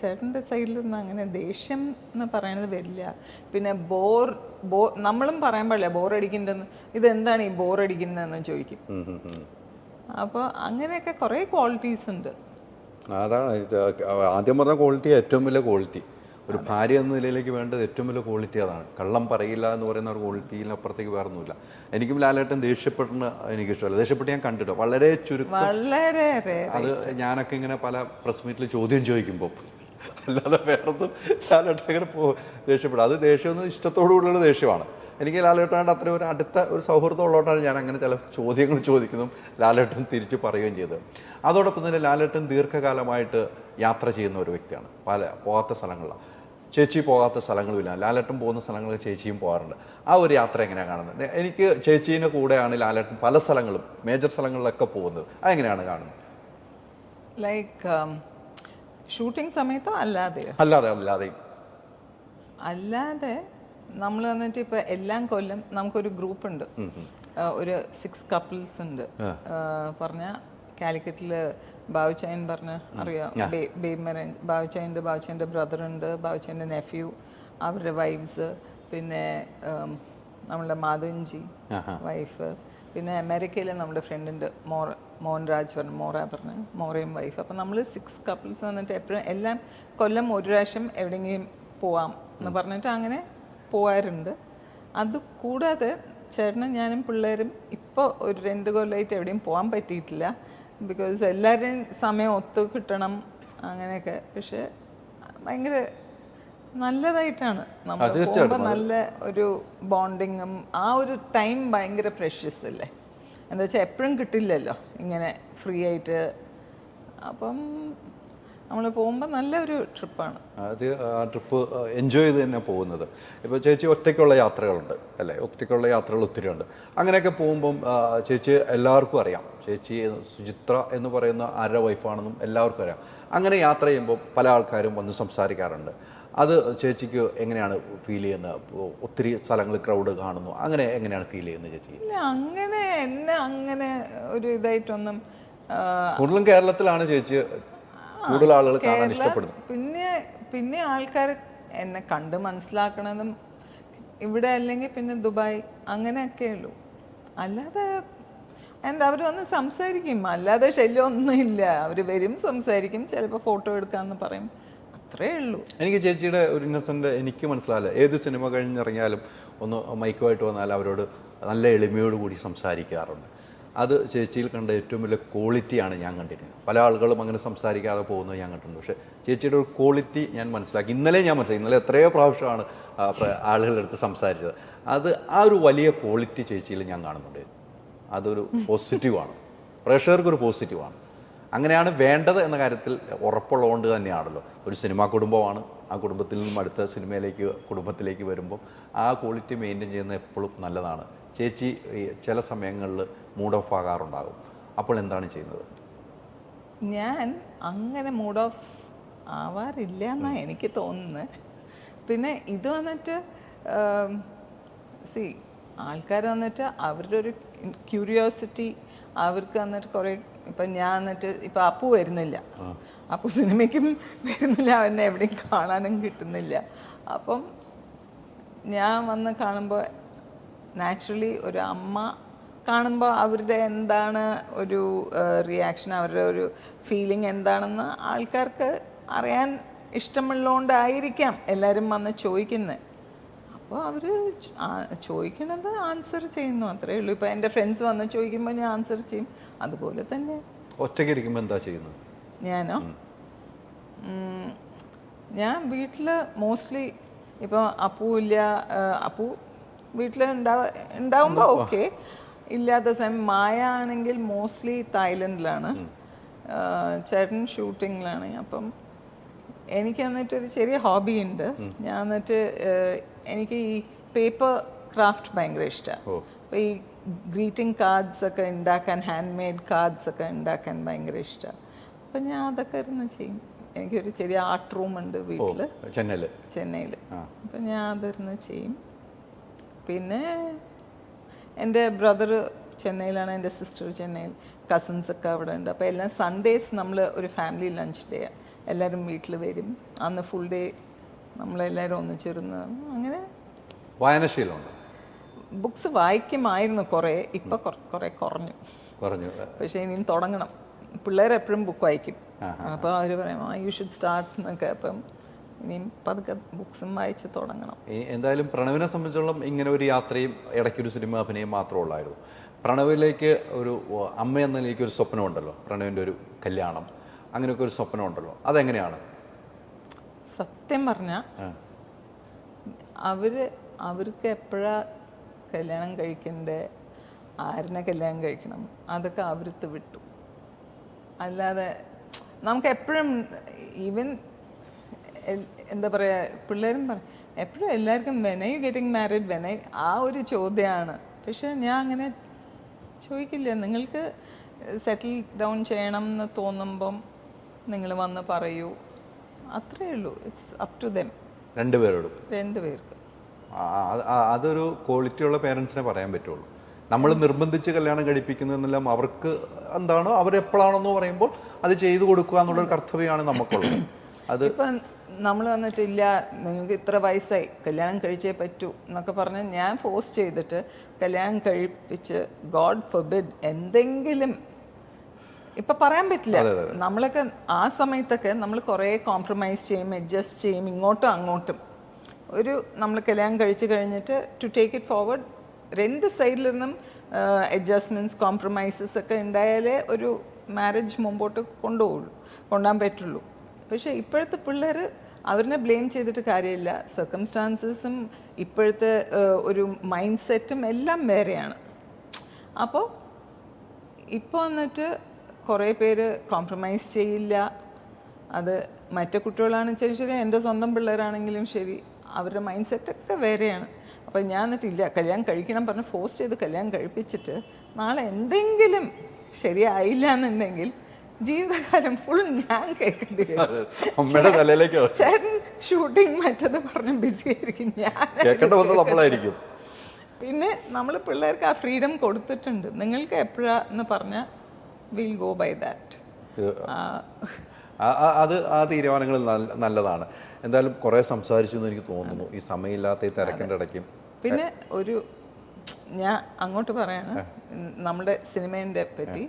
ചേട്ടൻ്റെ സൈഡിൽ നിന്ന് അങ്ങനെ ദേഷ്യം എന്ന് പറയണത് വരില്ല. പിന്നെ നമ്മളും പറയാൻ പാടില്ല ബോറടിക്കുന്നുണ്ടെന്ന്. ഇതെന്താണ് ഈ ബോറടിക്കുന്നതെന്ന് ചോദിക്കും. അപ്പോൾ അങ്ങനെയൊക്കെ കുറേ ക്വാളിറ്റീസ് ഉണ്ട്. അതാണ് ആദ്യം പറഞ്ഞ ക്വാളിറ്റി, ഏറ്റവും വലിയ ക്വാളിറ്റി. ഒരു ഭാര്യ എന്ന നിലയിലേക്ക് വേണ്ടത് ഏറ്റവും വലിയ ക്വാളിറ്റി അതാണ്. കള്ളം പറയില്ല എന്ന് പറയുന്ന ഒരു ക്വാളിറ്റിയിലപ്പുറത്തേക്ക് വേറൊന്നുമില്ല. എനിക്കും ലാലേട്ടൻ ദേഷ്യപ്പെടുന്ന എനിക്കിഷ്ടമല്ല. ദേഷ്യപ്പെട്ട് ഞാൻ കണ്ടിട്ടോ, വളരെ ചുരുക്കം. അത് ഞാനൊക്കെ ഇങ്ങനെ പല പ്രസ് മീറ്റിൽ ചോദ്യം ചോദിക്കുമ്പോൾ, അല്ലാതെ വേറൊന്നും ലാലേട്ടൻ അങ്ങനെ ദേഷ്യപ്പെടും. അത് ദേഷ്യമൊന്നും ഇഷ്ടത്തോടുകൂടിയുള്ള ദേഷ്യമാണ്. എനിക്ക് ലാലേട്ടനായിട്ട് അത്ര ഒരു അടുത്ത ഒരു സൗഹൃദം ഉള്ളതുകൊണ്ടാണ് ഞാൻ അങ്ങനെ ചില ചോദ്യങ്ങൾ ചോദിക്കുന്നതും ലാലേട്ടൻ തിരിച്ച് പറയുകയും ചെയ്തത്. അതോടൊപ്പം തന്നെ ലാലേട്ടൻ ദീർഘകാലമായിട്ട് യാത്ര ചെയ്യുന്ന ഒരു വ്യക്തിയാണ്. പോകാത്ത സ്ഥലങ്ങളിലാണ്. ചേച്ചി പോകാത്ത സ്ഥലങ്ങളുമില്ല. ലാലേട്ടൻ പോകുന്ന സ്ഥലങ്ങളിൽ ചേച്ചിയും പോകാറുണ്ട്. ആ ഒരു യാത്ര എങ്ങനെയാണ് കാണുന്നത്? എനിക്ക് ചേച്ചീൻ്റെ കൂടെയാണ് ലാലേട്ടൻ പല സ്ഥലങ്ങളും മേജർ സ്ഥലങ്ങളിലൊക്കെ പോകുന്നത്. അതെങ്ങനെയാണ് കാണുന്നത്? ലൈക്ക് ഷൂട്ടിംഗ് സമയത്തോ അല്ലാതെയോ? അല്ലാതെ നമ്മൾ വന്നിട്ട് ഇപ്പൊ എല്ലാം കൊല്ലം നമുക്കൊരു ഗ്രൂപ്പ് ഉണ്ട്, ഒരു 6 couples ഉണ്ട്. പറഞ്ഞ കാലിക്കറ്റില് ബാവുച്ചായൻ പറഞ്ഞ അറിയാം, ബാവുച്ചായൻ്റെ ബ്രദർ ഉണ്ട്, ബാവുച്ചായൻ്റെ നെഫ്യൂ, അവരുടെ വൈഫ്സ്, പിന്നെ നമ്മളുടെ മാധവൻജി വൈഫ്, പിന്നെ അമേരിക്കയിൽ നമ്മുടെ ഫ്രണ്ട് ഉണ്ട് മോഹൻരാജ് പറഞ്ഞ മോറയും വൈഫ്. അപ്പം നമ്മൾ 6 couples വന്നിട്ട് എപ്പോഴും എല്ലാം കൊല്ലം ഒരു പ്രാവശ്യം എവിടെയെങ്കിലും പോവാം എന്ന് പറഞ്ഞിട്ട് അങ്ങനെ പോകാറുണ്ട്. അത് കൂടാതെ ചേട്ടനും ഞാനും പിള്ളേരും ഇപ്പോൾ ഒരു 2 കൊല്ലമായിട്ട് എവിടെയും പോകാൻ പറ്റിയിട്ടില്ല. ബിക്കോസ് എല്ലാവരുടെയും സമയം ഒത്തു കിട്ടണം അങ്ങനെയൊക്കെ. പക്ഷെ ഭയങ്കര നല്ലതായിട്ടാണ് നമ്മൾ പോകുമ്പോൾ, നല്ല ഒരു ബോണ്ടിങ്ങും ആ ഒരു ടൈം ഭയങ്കര പ്രഷ്യസ് അല്ലേ. എന്താ വെച്ചാൽ എപ്പോഴും കിട്ടില്ലല്ലോ ഇങ്ങനെ ഫ്രീ ആയിട്ട്. അപ്പം നമ്മൾ പോകുമ്പോൾ നല്ലൊരു ട്രിപ്പാണ്. അത് ആ ട്രിപ്പ് എൻജോയ് ചെയ്ത് തന്നെ പോകുന്നത്. ഇപ്പോൾ ചേച്ചി ഒറ്റയ്ക്കുള്ള യാത്രകളുണ്ട് അല്ലേ, ഒറ്റയ്ക്കുള്ള യാത്രകൾ ഒത്തിരി ഉണ്ട്. അങ്ങനെയൊക്കെ പോകുമ്പം ചേച്ചി എല്ലാവർക്കും അറിയാം, ചേച്ചി സുചിത്ര എന്ന് പറയുന്ന ആരുടെ വൈഫാണെന്നും എല്ലാവർക്കും അറിയാം. അങ്ങനെ യാത്ര ചെയ്യുമ്പോൾ പല ആൾക്കാരും വന്ന് സംസാരിക്കാറുണ്ട്. അത് ചേച്ചിക്ക് എങ്ങനെയാണ് ഫീൽ ചെയ്യുന്നത്? ഒത്തിരി സ്ഥലങ്ങൾ ക്രൗഡ് കാണുന്നു, അങ്ങനെ എങ്ങനെയാണ് ഫീൽ ചെയ്യുന്നത് ചേച്ചി? ഇല്ല, അങ്ങനെ എന്നെ അങ്ങനെ ഒരു ഇതായിട്ടൊന്നും കൂടുതലും കേരളത്തിലാണ് ചേച്ചി കൂടുതൽ ആളുകൾ കാണാൻ ഇഷ്ടപ്പെടുന്നത്. പിന്നെ ആൾക്കാർ എന്നെ കണ്ട് മനസ്സിലാക്കണതും ഇവിടെ അല്ലെങ്കിൽ പിന്നെ ദുബായ് അങ്ങനെയൊക്കെ ഉള്ളൂ. അല്ലാതെ അവർ വന്ന് സംസാരിക്കും, അല്ലാതെ ശല്യമൊന്നുമില്ല. അവർ വരും, സംസാരിക്കും, ചിലപ്പോൾ ഫോട്ടോ എടുക്കാമെന്ന് പറയും, അത്രേ ഉള്ളൂ. എനിക്ക് ചേച്ചിയുടെ ഒരു ഇന്നസെൻ്റ് എനിക്ക് മനസ്സിലാവില്ല. ഏത് സിനിമ കഴിഞ്ഞിറങ്ങിയാലും ഒന്ന് മൈക്കുമായിട്ട് വന്നാൽ അവരോട് നല്ല എളിമയോടുകൂടി സംസാരിക്കാറുണ്ട്. അത് ചേച്ചിയിൽ കണ്ട ഏറ്റവും വലിയ ക്വാളിറ്റിയാണ് ഞാൻ കണ്ടിരുന്നത്. പല ആളുകളും അങ്ങനെ സംസാരിക്കാതെ പോകുന്നത് ഞാൻ കണ്ടിട്ടുണ്ട്. പക്ഷേ ചേച്ചിയുടെ ഒരു ക്വാളിറ്റി ഞാൻ മനസ്സിലാക്കി. ഇന്നലെ എത്രയോ പ്രാവശ്യമാണ് ആളുകളുടെ അടുത്ത് സംസാരിച്ചത്. അത് ആ ഒരു വലിയ ക്വാളിറ്റി ചേച്ചിയിൽ ഞാൻ കാണുന്നുണ്ട്. അതൊരു പോസിറ്റീവാണ്, പ്രേക്ഷകർക്കൊരു പോസിറ്റീവാണ്. അങ്ങനെയാണ് വേണ്ടത് എന്ന കാര്യത്തിൽ ഉറപ്പുള്ളതുകൊണ്ട് തന്നെയാണല്ലോ ഒരു സിനിമാ കുടുംബമാണ്. ആ കുടുംബത്തിൽ നിന്നും അടുത്ത കുടുംബത്തിലേക്ക് വരുമ്പോൾ ആ ക്വാളിറ്റി മെയിൻറ്റെയിൻ ചെയ്യുന്നത് എപ്പോഴും നല്ലതാണ്. ചേച്ചി ചില സമയങ്ങളിൽ മൂഡ് ഓഫ് ആകാറുണ്ടാകും, അപ്പോൾ എന്താണ് ചെയ്യുന്നത്? ഞാൻ അങ്ങനെ മൂഡ് ഓഫ് ആവാറില്ല എന്നാണ് എനിക്ക് തോന്നുന്നത്. പിന്നെ ഇത് വന്നിട്ട് ആൾക്കാർ വന്നിട്ട് അവരുടെ ഒരു ക്യൂരിയോസിറ്റി, അവർക്ക് വന്നിട്ട് കുറേ ഇപ്പം ഞാൻ വന്നിട്ട് ഇപ്പം അപ്പു വരുന്നില്ല, അപ്പു സിനിമയ്ക്കും വരുന്നില്ല, അവനെ എവിടെയും കാണാനും കിട്ടുന്നില്ല. അപ്പം ഞാൻ വന്ന് കാണുമ്പോൾ നാച്ചുറലി ഒരു അമ്മ കാണുമ്പോൾ അവരുടെ എന്താണ് ഒരു റിയാക്ഷൻ, അവരുടെ ഒരു ഫീലിംഗ് എന്താണെന്ന് ആൾക്കാർക്ക് അറിയാൻ ഇഷ്ടമുള്ളതുകൊണ്ടായിരിക്കാം എല്ലാവരും വന്ന് ചോദിക്കുന്നത്. അപ്പോൾ അവർ ചോദിക്കണത് ആൻസർ ചെയ്യുന്നു, അത്രേ ഉള്ളൂ. ഇപ്പോൾ എൻ്റെ ഫ്രണ്ട്സ് വന്ന് ചോദിക്കുമ്പോൾ ഞാൻ ആൻസർ ചെയ്യും. അതുപോലെ തന്നെ ഒറ്റയ്ക്ക് ഇരിക്കുമ്പോൾ എന്താ ചെയ്യുന്നത്? ഞാനോ ഞാൻ വീട്ടിൽ മോസ്റ്റ്ലി ഇപ്പോൾ അപ്പു വീട്ടിൽ ഉണ്ടാവുമ്പോൾ ഓക്കെ, ഇല്ലാത്ത സമയം മായ ആണെങ്കിൽ മോസ്റ്റ്ലി തായ്ലൻഡിലാണ്, ചേട്ടൻ ഷൂട്ടിങ്ങിലാണ്. അപ്പം എനിക്ക് എന്നിട്ടൊരു ചെറിയ ഹോബി ഉണ്ട്. ഞാൻ എന്നിട്ട് എനിക്ക് ഈ പേപ്പർ ക്രാഫ്റ്റ് ഭയങ്കര ഇഷ്ടമാണ്. അപ്പോൾ ഈ ഗ്രീറ്റിംഗ് കാർഡ്സ് ഒക്കെ ഉണ്ടാക്കാൻ, ഹാൻഡ് മെയ്ഡ് കാർഡ്സ് ഒക്കെ ഉണ്ടാക്കാൻ ഭയങ്കര ഇഷ്ടമാണ്. അപ്പം ഞാൻ അതൊക്കെ ഇരുന്ന് ചെയ്യും. എനിക്കൊരു ചെറിയ ആർട്ട് റൂം ഉണ്ട് വീട്ടിൽ, ചെന്നൈയിൽ. അപ്പം ഞാൻ അതിരുന്ന് ചെയ്യും. പിന്നെ എൻ്റെ ബ്രദർ ചെന്നൈയിലാണ്, എൻ്റെ സിസ്റ്റർ ചെന്നൈയിൽ, കസിൻസൊക്കെ അവിടെ ഉണ്ട്. അപ്പോൾ എല്ലാം സൺഡേസ് നമ്മൾ ഒരു ഫാമിലി ലഞ്ച് ഡേ, എല്ലാവരും വീട്ടിൽ വരും. അന്ന് ഫുൾ ഡേ നമ്മളെല്ലാവരും ഒന്നിച്ചിരുന്ന് അങ്ങനെ. വായനശീലമുണ്ട്? ബുക്സ് വായിക്കുമായിരുന്നു കുറേ, ഇപ്പം കുറേ കുറഞ്ഞു. പക്ഷേ ഇനിയും തുടങ്ങണം. പിള്ളേർ എപ്പോഴും ബുക്ക് വായിക്കും, അപ്പോൾ അവർ പറയും യു ഷുഡ് സ്റ്റാർട്ട് എന്നൊക്കെ. അപ്പം ഇനിയും പതുക്കെ ബുക്സും വായിച്ച് തുടങ്ങണം. എന്തായാലും പ്രണവിനെ സംബന്ധിച്ചോളം ഇങ്ങനെ ഒരു യാത്രയും ഇടയ്ക്കൊരു സിനിമ അഭിനയം മാത്രമേ ഉള്ളായിരുന്നു. പ്രണവിലേക്ക് ഒരു അമ്മ എന്ന നിലയ്ക്ക് ഒരു സ്വപ്നമുണ്ടല്ലോ, പ്രണവിൻ്റെ ഒരു കല്യാണം, അങ്ങനെയൊക്കെ ഒരു സ്വപ്നമുണ്ടല്ലോ, അതെങ്ങനെയാണ്? സത്യം പറഞ്ഞാൽ അവർക്ക് എപ്പോഴാ കല്യാണം കഴിക്കണ്ടേ, ആരിനെ കല്യാണം കഴിക്കണം, അതൊക്കെ അവർക്ക് വിട്ടു. അല്ലാതെ നമുക്ക് എപ്പോഴും ഈവൻ എന്താ പറയുക, പിള്ളേരും പറയും എപ്പോഴും എല്ലാവർക്കും വെൻ യു ഗെറ്റിംഗ് മാരീഡ്, ആ ഒരു ചോദ്യമാണ്. പക്ഷെ ഞാൻ അങ്ങനെ ചോദിക്കില്ല. നിങ്ങൾക്ക് സെറ്റിൽ ഡൗൺ ചെയ്യണം എന്ന് തോന്നുമ്പം നിങ്ങൾ വന്ന് പറയൂ, അത്രേ ഉള്ളൂ. ഇറ്റ്സ് അപ് ടു ദെം, രണ്ടുപേർക്ക്. അതൊരു ക്വാളിറ്റിയുള്ള പേരൻസിനെ പറയാൻ പറ്റുള്ളൂ. നമ്മൾ നിർബന്ധിച്ച് കല്യാണം കഴിപ്പിക്കുന്നതെന്നെല്ലാം അവർക്ക് എന്താണോ അവരെപ്പോഴാണെന്ന് പറയുമ്പോൾ അത് ചെയ്തു കൊടുക്കുക എന്നുള്ളൊരു കർത്തവ്യമാണ് നമുക്കുള്ളത്. അത് ഇപ്പം നമ്മൾ വന്നിട്ടില്ല നിങ്ങൾക്ക് ഇത്ര വയസ്സായി കല്യാണം കഴിച്ചേ പറ്റൂ എന്നൊക്കെ പറഞ്ഞ് ഞാൻ ഫോഴ്സ് ചെയ്തിട്ട് കല്യാണം കഴിപ്പിച്ച് ഗോഡ് ഫോർബിഡ് എന്തെങ്കിലും ഇപ്പം പറയാൻ പറ്റില്ല. നമ്മളൊക്കെ ആ സമയത്തൊക്കെ നമ്മൾ കുറേ കോംപ്രമൈസ് ചെയ്യും, അഡ്ജസ്റ്റ് ചെയ്യും, ഇങ്ങോട്ടും അങ്ങോട്ടും. ഒരു നമ്മൾ കല്യാണം കഴിച്ച് കഴിഞ്ഞിട്ട് ടു ടേക്ക് ഇറ്റ് ഫോർവേഡ് രണ്ട് സൈഡിലിരുന്നും അഡ്ജസ്റ്റ്മെൻറ്റ്സ്, കോംപ്രമൈസസ് ഒക്കെ ഉണ്ടായാലേ ഒരു മാരേജ് മുമ്പോട്ട് കൊണ്ടുപോകാൻ പറ്റുള്ളൂ. പക്ഷേ ഇപ്പോഴത്തെ പിള്ളേർ അവരിനെ ബ്ലെയിം ചെയ്തിട്ട് കാര്യമില്ല. സർക്കംസ്റ്റാൻസസും ഇപ്പോഴത്തെ ഒരു മൈൻഡ് സെറ്റും എല്ലാം വേറെയാണ്. അപ്പോൾ ഇപ്പോൾ വന്നിട്ട് കുറേ പേര് കോംപ്രമൈസ് ചെയ്യില്ല, അത് മറ്റു കുട്ടികളാണെന്ന് ശരി, എൻ്റെ സ്വന്തം പിള്ളേരാണെങ്കിലും ശരി, അവരുടെ മൈൻഡ് സെറ്റൊക്കെ വേറെയാണ്. അപ്പം ഞാൻ എന്നിട്ടില്ല കല്യാണം കഴിക്കണം പറഞ്ഞ് ഫോഴ്സ് ചെയ്ത് കല്യാണം കഴിപ്പിച്ചിട്ട് നാളെ എന്തെങ്കിലും ശരിയായില്ല എന്നുണ്ടെങ്കിൽ ജീവിതകാലം ഫുൾ ഞാൻ കേൾക്കേണ്ടി വരും. അമ്മയുടെ തലയിലേക്ക് ചേട്ടൻ ഷൂട്ടിങ് മറ്റത് പറഞ്ഞ് ബിസി ആയിരിക്കും, ഞാൻ കേൾക്കേണ്ട വന്നത് നമ്മളായിരിക്കും. പിന്നെ നമ്മൾ പിള്ളേർക്ക് ആ ഫ്രീഡം കൊടുത്തിട്ടുണ്ട്. നിങ്ങൾക്ക് എപ്പോഴാന്ന് പറഞ്ഞാൽ വിൽ ഗോ ബൈ ദാറ്റ്. അത് ആ തീരുമാനങ്ങൾ നല്ലതാണ്. എന്തായാലും കുറേ സംസാരിച്ചു എന്ന് എനിക്ക് തോന്നുന്നു ഈ സമയമില്ലാത്ത ഈ തിരക്കിൻ്റെ ഇടയ്ക്കും. പിന്നെ ഞാൻ അങ്ങോട്ട് പറയാണ് നമ്മുടെ സിനിമേൻ്റെ പറ്റി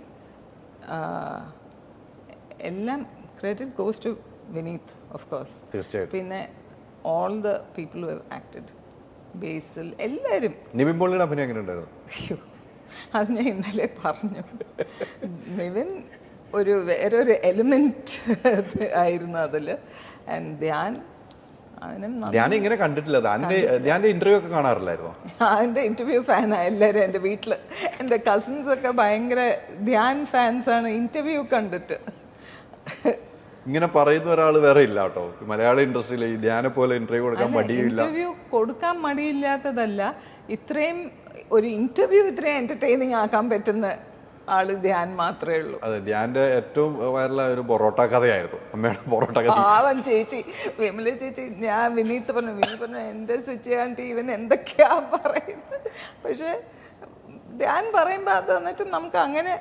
എല്ലാം credit goes to Vineeth of course. തീർച്ചയായിട്ടും. പിന്നെ all the people who have acted, Basil, എല്ലാവരും. നിവിൻ പോളിയുടെ അഭിനയം എങ്ങനെ ഉണ്ടായിരുന്നു? അത് ഞാൻ ഇന്നലെ പറഞ്ഞു. നിവിൻ വേറൊരു എലിമെന്റ് ആയിരുന്നു അതിൽ. ആൻഡ് ധ്യാൻ ഇങ്ങനെ കണ്ടിട്ടില്ല. ധ്യാന്റെ ഇന്റർവ്യൂ ഒക്കെ കാണാറില്ലായിരുന്നു? അതിന്റെ ഇന്റർവ്യൂ ഫാനാണ് എല്ലാവരും. എൻ്റെ വീട്ടിൽ എൻ്റെ കസിൻസ് ഒക്കെ ഭയങ്കര ധ്യാൻ ഫാൻസാണ്. ഇന്റർവ്യൂ കണ്ടിട്ട് ഇങ്ങനെ പറയുന്ന ഒരാൾ വേറെ ഇല്ല കേട്ടോ മലയാള ഇൻഡസ്ട്രിയിൽ. ഈ ധ്യാനെ പോലെ ഇന്റർവ്യൂ കൊടുക്കാൻ മടിയില്ല. ഇന്റർവ്യൂ കൊടുക്കാൻ മടിയില്ലാത്തതല്ല, ഇത്രയും ഒരു ഇന്റർവ്യൂ ഇത്രയും എന്റർടൈനിങ് ആക്കാൻ പറ്റുന്ന ആള് ധ്യാൻ മാത്രമേ ഉള്ളൂ. അതെ, ധ്യാന്റെ ഏറ്റവും വൈറലായ ഒരു പൊറോട്ട കഥയായിരുന്നു, അമ്മയുടെ പൊറോട്ട കഥ. പാവം ചേച്ചി, വിമല ചേച്ചി, ഞാൻ വിനീത് പറഞ്ഞു എന്റെ സ്വിച്ച് ആൻറ്റി ഇവൻ എന്തൊക്കെയാ പറയുന്നത്. പക്ഷെ ധ്യാൻ പറയുമ്പോ അത് വന്നിട്ട് നമുക്ക് അങ്ങനെ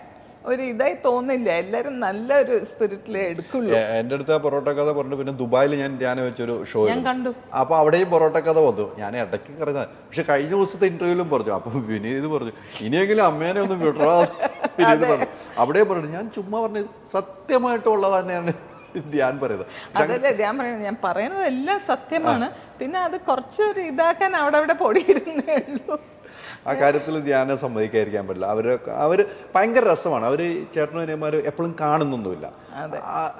ഒരു ഇതായി തോന്നില്ല. എല്ലാരും നല്ലൊരു സ്പിരിറ്റിലേ എടുക്കുള്ളൂ. എന്റെ അടുത്ത് പൊറോട്ട കഥ പറഞ്ഞു. പിന്നെ ദുബായിൽ ഞാൻ ധ്യാനം വെച്ചൊരു ഷോ ഞാൻ കണ്ടു. അപ്പൊ അവിടെയും പൊറോട്ട കഥ വന്നു. ഞാൻ ഇടയ്ക്ക് പറയുന്നത്. പക്ഷെ കഴിഞ്ഞ ദിവസത്തെ ഇന്റർവ്യൂവിലും പറഞ്ഞു. അപ്പൊ വിനീത് പറഞ്ഞു ഇനിയെങ്കിലും അമ്മേനെ ഒന്നും വിടറാ. അവിടെ പറഞ്ഞു ഞാൻ ചുമ്മാ പറഞ്ഞത് സത്യമായിട്ടുള്ളത് തന്നെയാണ് ധ്യാൻ പറയുന്നത്. അതല്ലേ ധ്യാൻ പറയുന്നത്, ഞാൻ പറയുന്നത് എല്ലാം സത്യമാണ്. പിന്നെ അത് കുറച്ചൊരു ഇതാക്കാൻ അവിടെ പൊടിയിടുന്നേ ഉള്ളൂ. ആ കാര്യത്തിൽ ധ്യാനം സമ്മതിക്കാതിരിക്കാൻ പറ്റില്ല. അവര് ഭയങ്കര രസമാണ്. അവര് ചേട്ടനും അനിയന്മാർ എപ്പോഴും കാണുന്നൊന്നുമില്ല.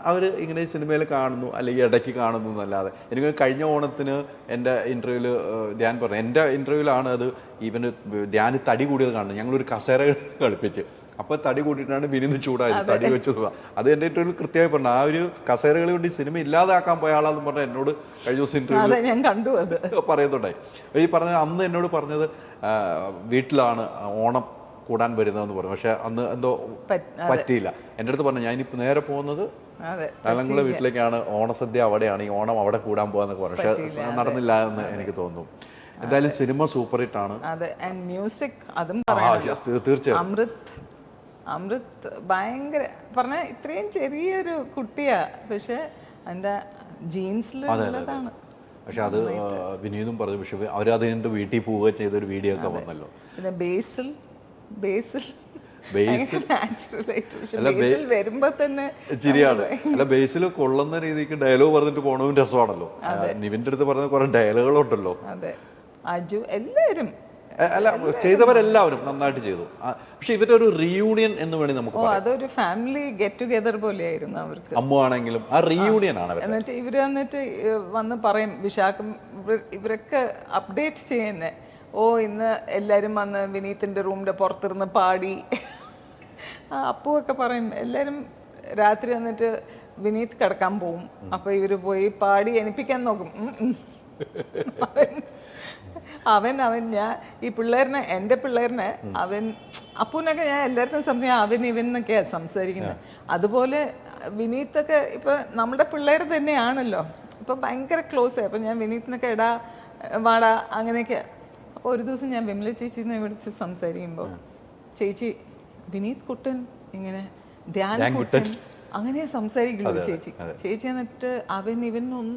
അവര് ഇങ്ങനെ സിനിമയിൽ കാണുന്നു അല്ലെങ്കിൽ ഇടയ്ക്ക് കാണുന്നു എന്നല്ലാതെ. എനിക്ക് കഴിഞ്ഞ ഓണത്തിന് എൻ്റെ ഇന്റർവ്യൂവിൽ ധ്യാൻ പറഞ്ഞു, എൻ്റെ ഇന്റർവ്യൂവിലാണ് അത് ഇവന് ധ്യാൻ തടി കൂടിയത് കാണുന്നത്. ഞങ്ങളൊരു കസേര കളിപ്പിച്ച് അപ്പൊ തടി കൂട്ടിയിട്ടാണ് വിനീത് ചൂടായത്, തടി വെച്ചത്. അത് എൻ്റെ ഇന്റർവ്യൂവിൽ കൃത്യമായി പറഞ്ഞു. ആ ഒരു കസേരകളെ കൊണ്ട് സിനിമ ഇല്ലാതാക്കാൻ പോയ ആളാന്ന് പറഞ്ഞാൽ എന്നോട് കഴിഞ്ഞ ദിവസം ഇന്റർവ്യൂ ഞാൻ കണ്ടു അത് പറയുന്നുണ്ടായി. ഈ പറഞ്ഞ അന്ന് എന്നോട് പറഞ്ഞത് വീട്ടിലാണ് ഓണം കൂടാൻ വരുന്നതെന്ന് പറഞ്ഞു. പക്ഷെ അന്ന് എന്തോ പറ്റിയില്ല. എൻ്റെ അടുത്ത് പറഞ്ഞു ഞാനിപ്പോ നേരെ പോകുന്നത് ഞങ്ങളുടെ വീട്ടിലേക്കാണ്, ഓണസദ്യ അവിടെയാണ്, ഈ ഓണം അവിടെ കൂടാൻ പോകാന്നൊക്കെ പറഞ്ഞു. പക്ഷെ നടന്നില്ല എന്ന് എനിക്ക് തോന്നുന്നു. എന്തായാലും സിനിമ സൂപ്പർ ഹിറ്റ് ആണ്. മ്യൂസിക് അതും തീർച്ചയായും. അമൃത് ഭയങ്കര പറഞ്ഞ ഇത്രയും ചെറിയൊരു കുട്ടിയാ, പക്ഷെ എൻ്റെ ജീൻസിലുള്ളതാണ്. പക്ഷെ അത് വിനീതും പറഞ്ഞു. പക്ഷെ അവരത് കഴിഞ്ഞിട്ട് വീട്ടിൽ പോവുക ചെയ്തൊരു വീഡിയോ ഒക്കെ വന്നല്ലോ. പിന്നെ ബേസിൽ വരുമ്പോ തന്നെ ചിരിയാണ്. അല്ല, ബേസിൽ കൊള്ളുന്ന രീതിക്ക് ഡയലോഗ് പറഞ്ഞിട്ട് പോണതും രസമാണല്ലോ. നിവിന്റെ അടുത്ത് പറഞ്ഞ കുറെ ഡയലോഗുകളുണ്ടല്ലോ. അതെ, അജു എല്ലാവരും അല്ല ചെയ്തവരെല്ലാവരും നന്നായിട്ട് ചെയ്തു. പക്ഷെ ഇവരുടെ ഒരു റീയൂണിയൻ എന്ന് വേണമെങ്കിൽ നമുക്ക് അതൊരു ഫാമിലി ഗെറ്റ് ടുഗെദർ പോലെയായിരുന്നു അവർക്ക്. അമ്മ ആണെങ്കിലും ആ റീയൂണിയൻ ആണ്. എന്നിട്ട് ഇവര് വന്ന് പറയും വിശാഖം ഇവരൊക്കെ അപ്ഡേറ്റ് ചെയ്യുന്നേ, ഇന്ന് എല്ലാരും വന്ന് വിനീത്തിന്റെ റൂമിന്റെ പുറത്തിരുന്ന് പാടി. അപ്പുവൊക്കെ പറയും എല്ലാരും രാത്രി വന്നിട്ട് വിനീത് കിടക്കാൻ പോവും. അപ്പൊ ഇവര് പോയി പാടി എനിപ്പിക്കാൻ നോക്കും. അവൻ ഞാൻ ഈ പിള്ളേരിനെ, എൻ്റെ പിള്ളേരിനെ അവൻ അപ്പൂനൊക്കെ ഞാൻ എല്ലാവർക്കും അവൻ ഇവൻ എന്നൊക്കെയാ സംസാരിക്കുന്നത്. അതുപോലെ വിനീത്തൊക്കെ ഇപ്പൊ നമ്മുടെ പിള്ളേർ തന്നെയാണല്ലോ. ഇപ്പൊ ഭയങ്കര ക്ലോസ് ആയി. അപ്പൊ ഞാൻ വിനീത്തിനൊക്കെ എടാ വാടാ അങ്ങനെയൊക്കെ. അപ്പോൾ ഒരു ദിവസം ഞാൻ വിമല ചേച്ചിനെ വിളിച്ച് സംസാരിക്കുമ്പോൾ ചേച്ചി വിനീത് കുട്ടൻ ഇങ്ങനെ ധ്യാൻ കുട്ടൻ അങ്ങനെ സംസാരിക്കുള്ളൂ ചേച്ചി. എന്നിട്ട് അവൻ ഇവനൊന്നും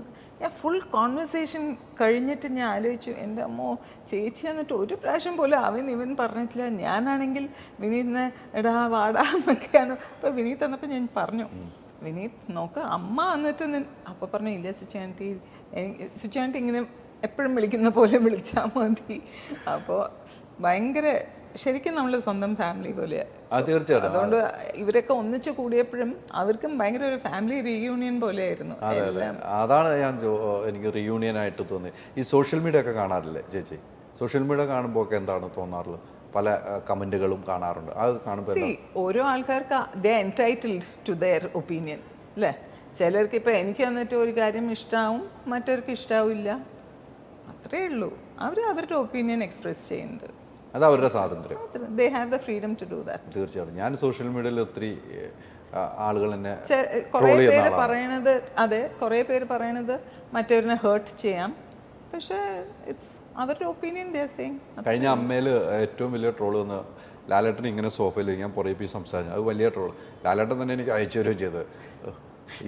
ഞാൻ ഫുൾ കോൺവെർസേഷൻ കഴിഞ്ഞിട്ട് ഞാൻ ആലോചിച്ചു, എൻ്റെ അമ്മോ ചേച്ചി എന്നിട്ട് ഒരു പ്രാവശ്യം പോലും ഇവൻ പറഞ്ഞിട്ടില്ല. ഞാനാണെങ്കിൽ വിനീതിനെ എടാ വാടാ എന്നൊക്കെയാണ്. അപ്പോൾ വിനീത് എന്നപ്പോൾ ഞാൻ പറഞ്ഞു, വിനീത് നോക്ക് അമ്മ എന്നിട്ട് അപ്പോൾ പറഞ്ഞു ഇല്ല സുച്ചാൻറ്റി ഇങ്ങനെ എപ്പോഴും വിളിക്കുന്ന പോലെ വിളിച്ചാൽ മതി. അപ്പോൾ ഭയങ്കര ശരിക്കും നമ്മൾ സ്വന്തം ഫാമിലി പോലെയാണ്. തീർച്ചയായിട്ടും. അതുകൊണ്ട് ഇവരൊക്കെ ഒന്നിച്ചു കൂടിയപ്പോഴും അവർക്കും ഭയങ്കര ഒരു ഫാമിലി റീയൂണിയൻ പോലെയായിരുന്നു. അതാണ് എനിക്ക് റീയൂണിയൻ ആയിട്ട് തോന്നി. ഈ സോഷ്യൽ മീഡിയ ഒക്കെ കാണാറില്ലേ ചേച്ചി? സോഷ്യൽ മീഡിയ കാണുമ്പോൾ ഒക്കെ എന്താണ് തോന്നാറുള്ളത്? പല കമന്റുകളും കാണാറുണ്ട്. അത് കാണുമ്പോൾ ഓരോ ആൾക്കാർക്ക് ദേ എൻടൈറ്റിൽഡ് ടു ദെയർ ഒപ്പീനിയൻ അല്ലേ? ചിലർക്ക് ഇപ്പം എനിക്ക് വന്നിട്ട് ഒരു കാര്യം ഇഷ്ടമാവും, മറ്റവർക്ക് ഇഷ്ടാവില്ല, അത്രേ ഉള്ളൂ. അവർ അവരുടെ ഒപ്പീനിയൻ എക്സ്പ്രസ് ചെയ്യുന്നുണ്ട്, അത് അവരുടെ സ്വാതന്ത്ര്യം. They have the freedom to do that. തീർച്ചയായിട്ടും. ഞാൻ സോഷ്യൽ മീഡിയയിൽ ഒത്തിരി ആളുകൾ എന്നെ കുറേ പേര് പറയണത്, അതെ, കുറേ പേര് പറയണത് മറ്റവരിനെ ഹേർട്ട് ചെയ്യാം, പക്ഷേ ഇറ്റ്സ് അവരുടെ ഒപ്പീനിയൻ ദേ ആർ സേയിങ്. കഴിഞ്ഞ അമ്മയിൽ ഏറ്റവും വലിയ ട്രോൾ വന്ന് ലാലേട്ടൻ ഇങ്ങനെ സോഫയിൽ ഞാൻ പുറകെ പോയി സംസാരിച്ചു, അത് വലിയ ട്രോൾ. ലാലേട്ടൻ തന്നെ എനിക്ക് അയച്ചു തരുകയും ചെയ്ത്,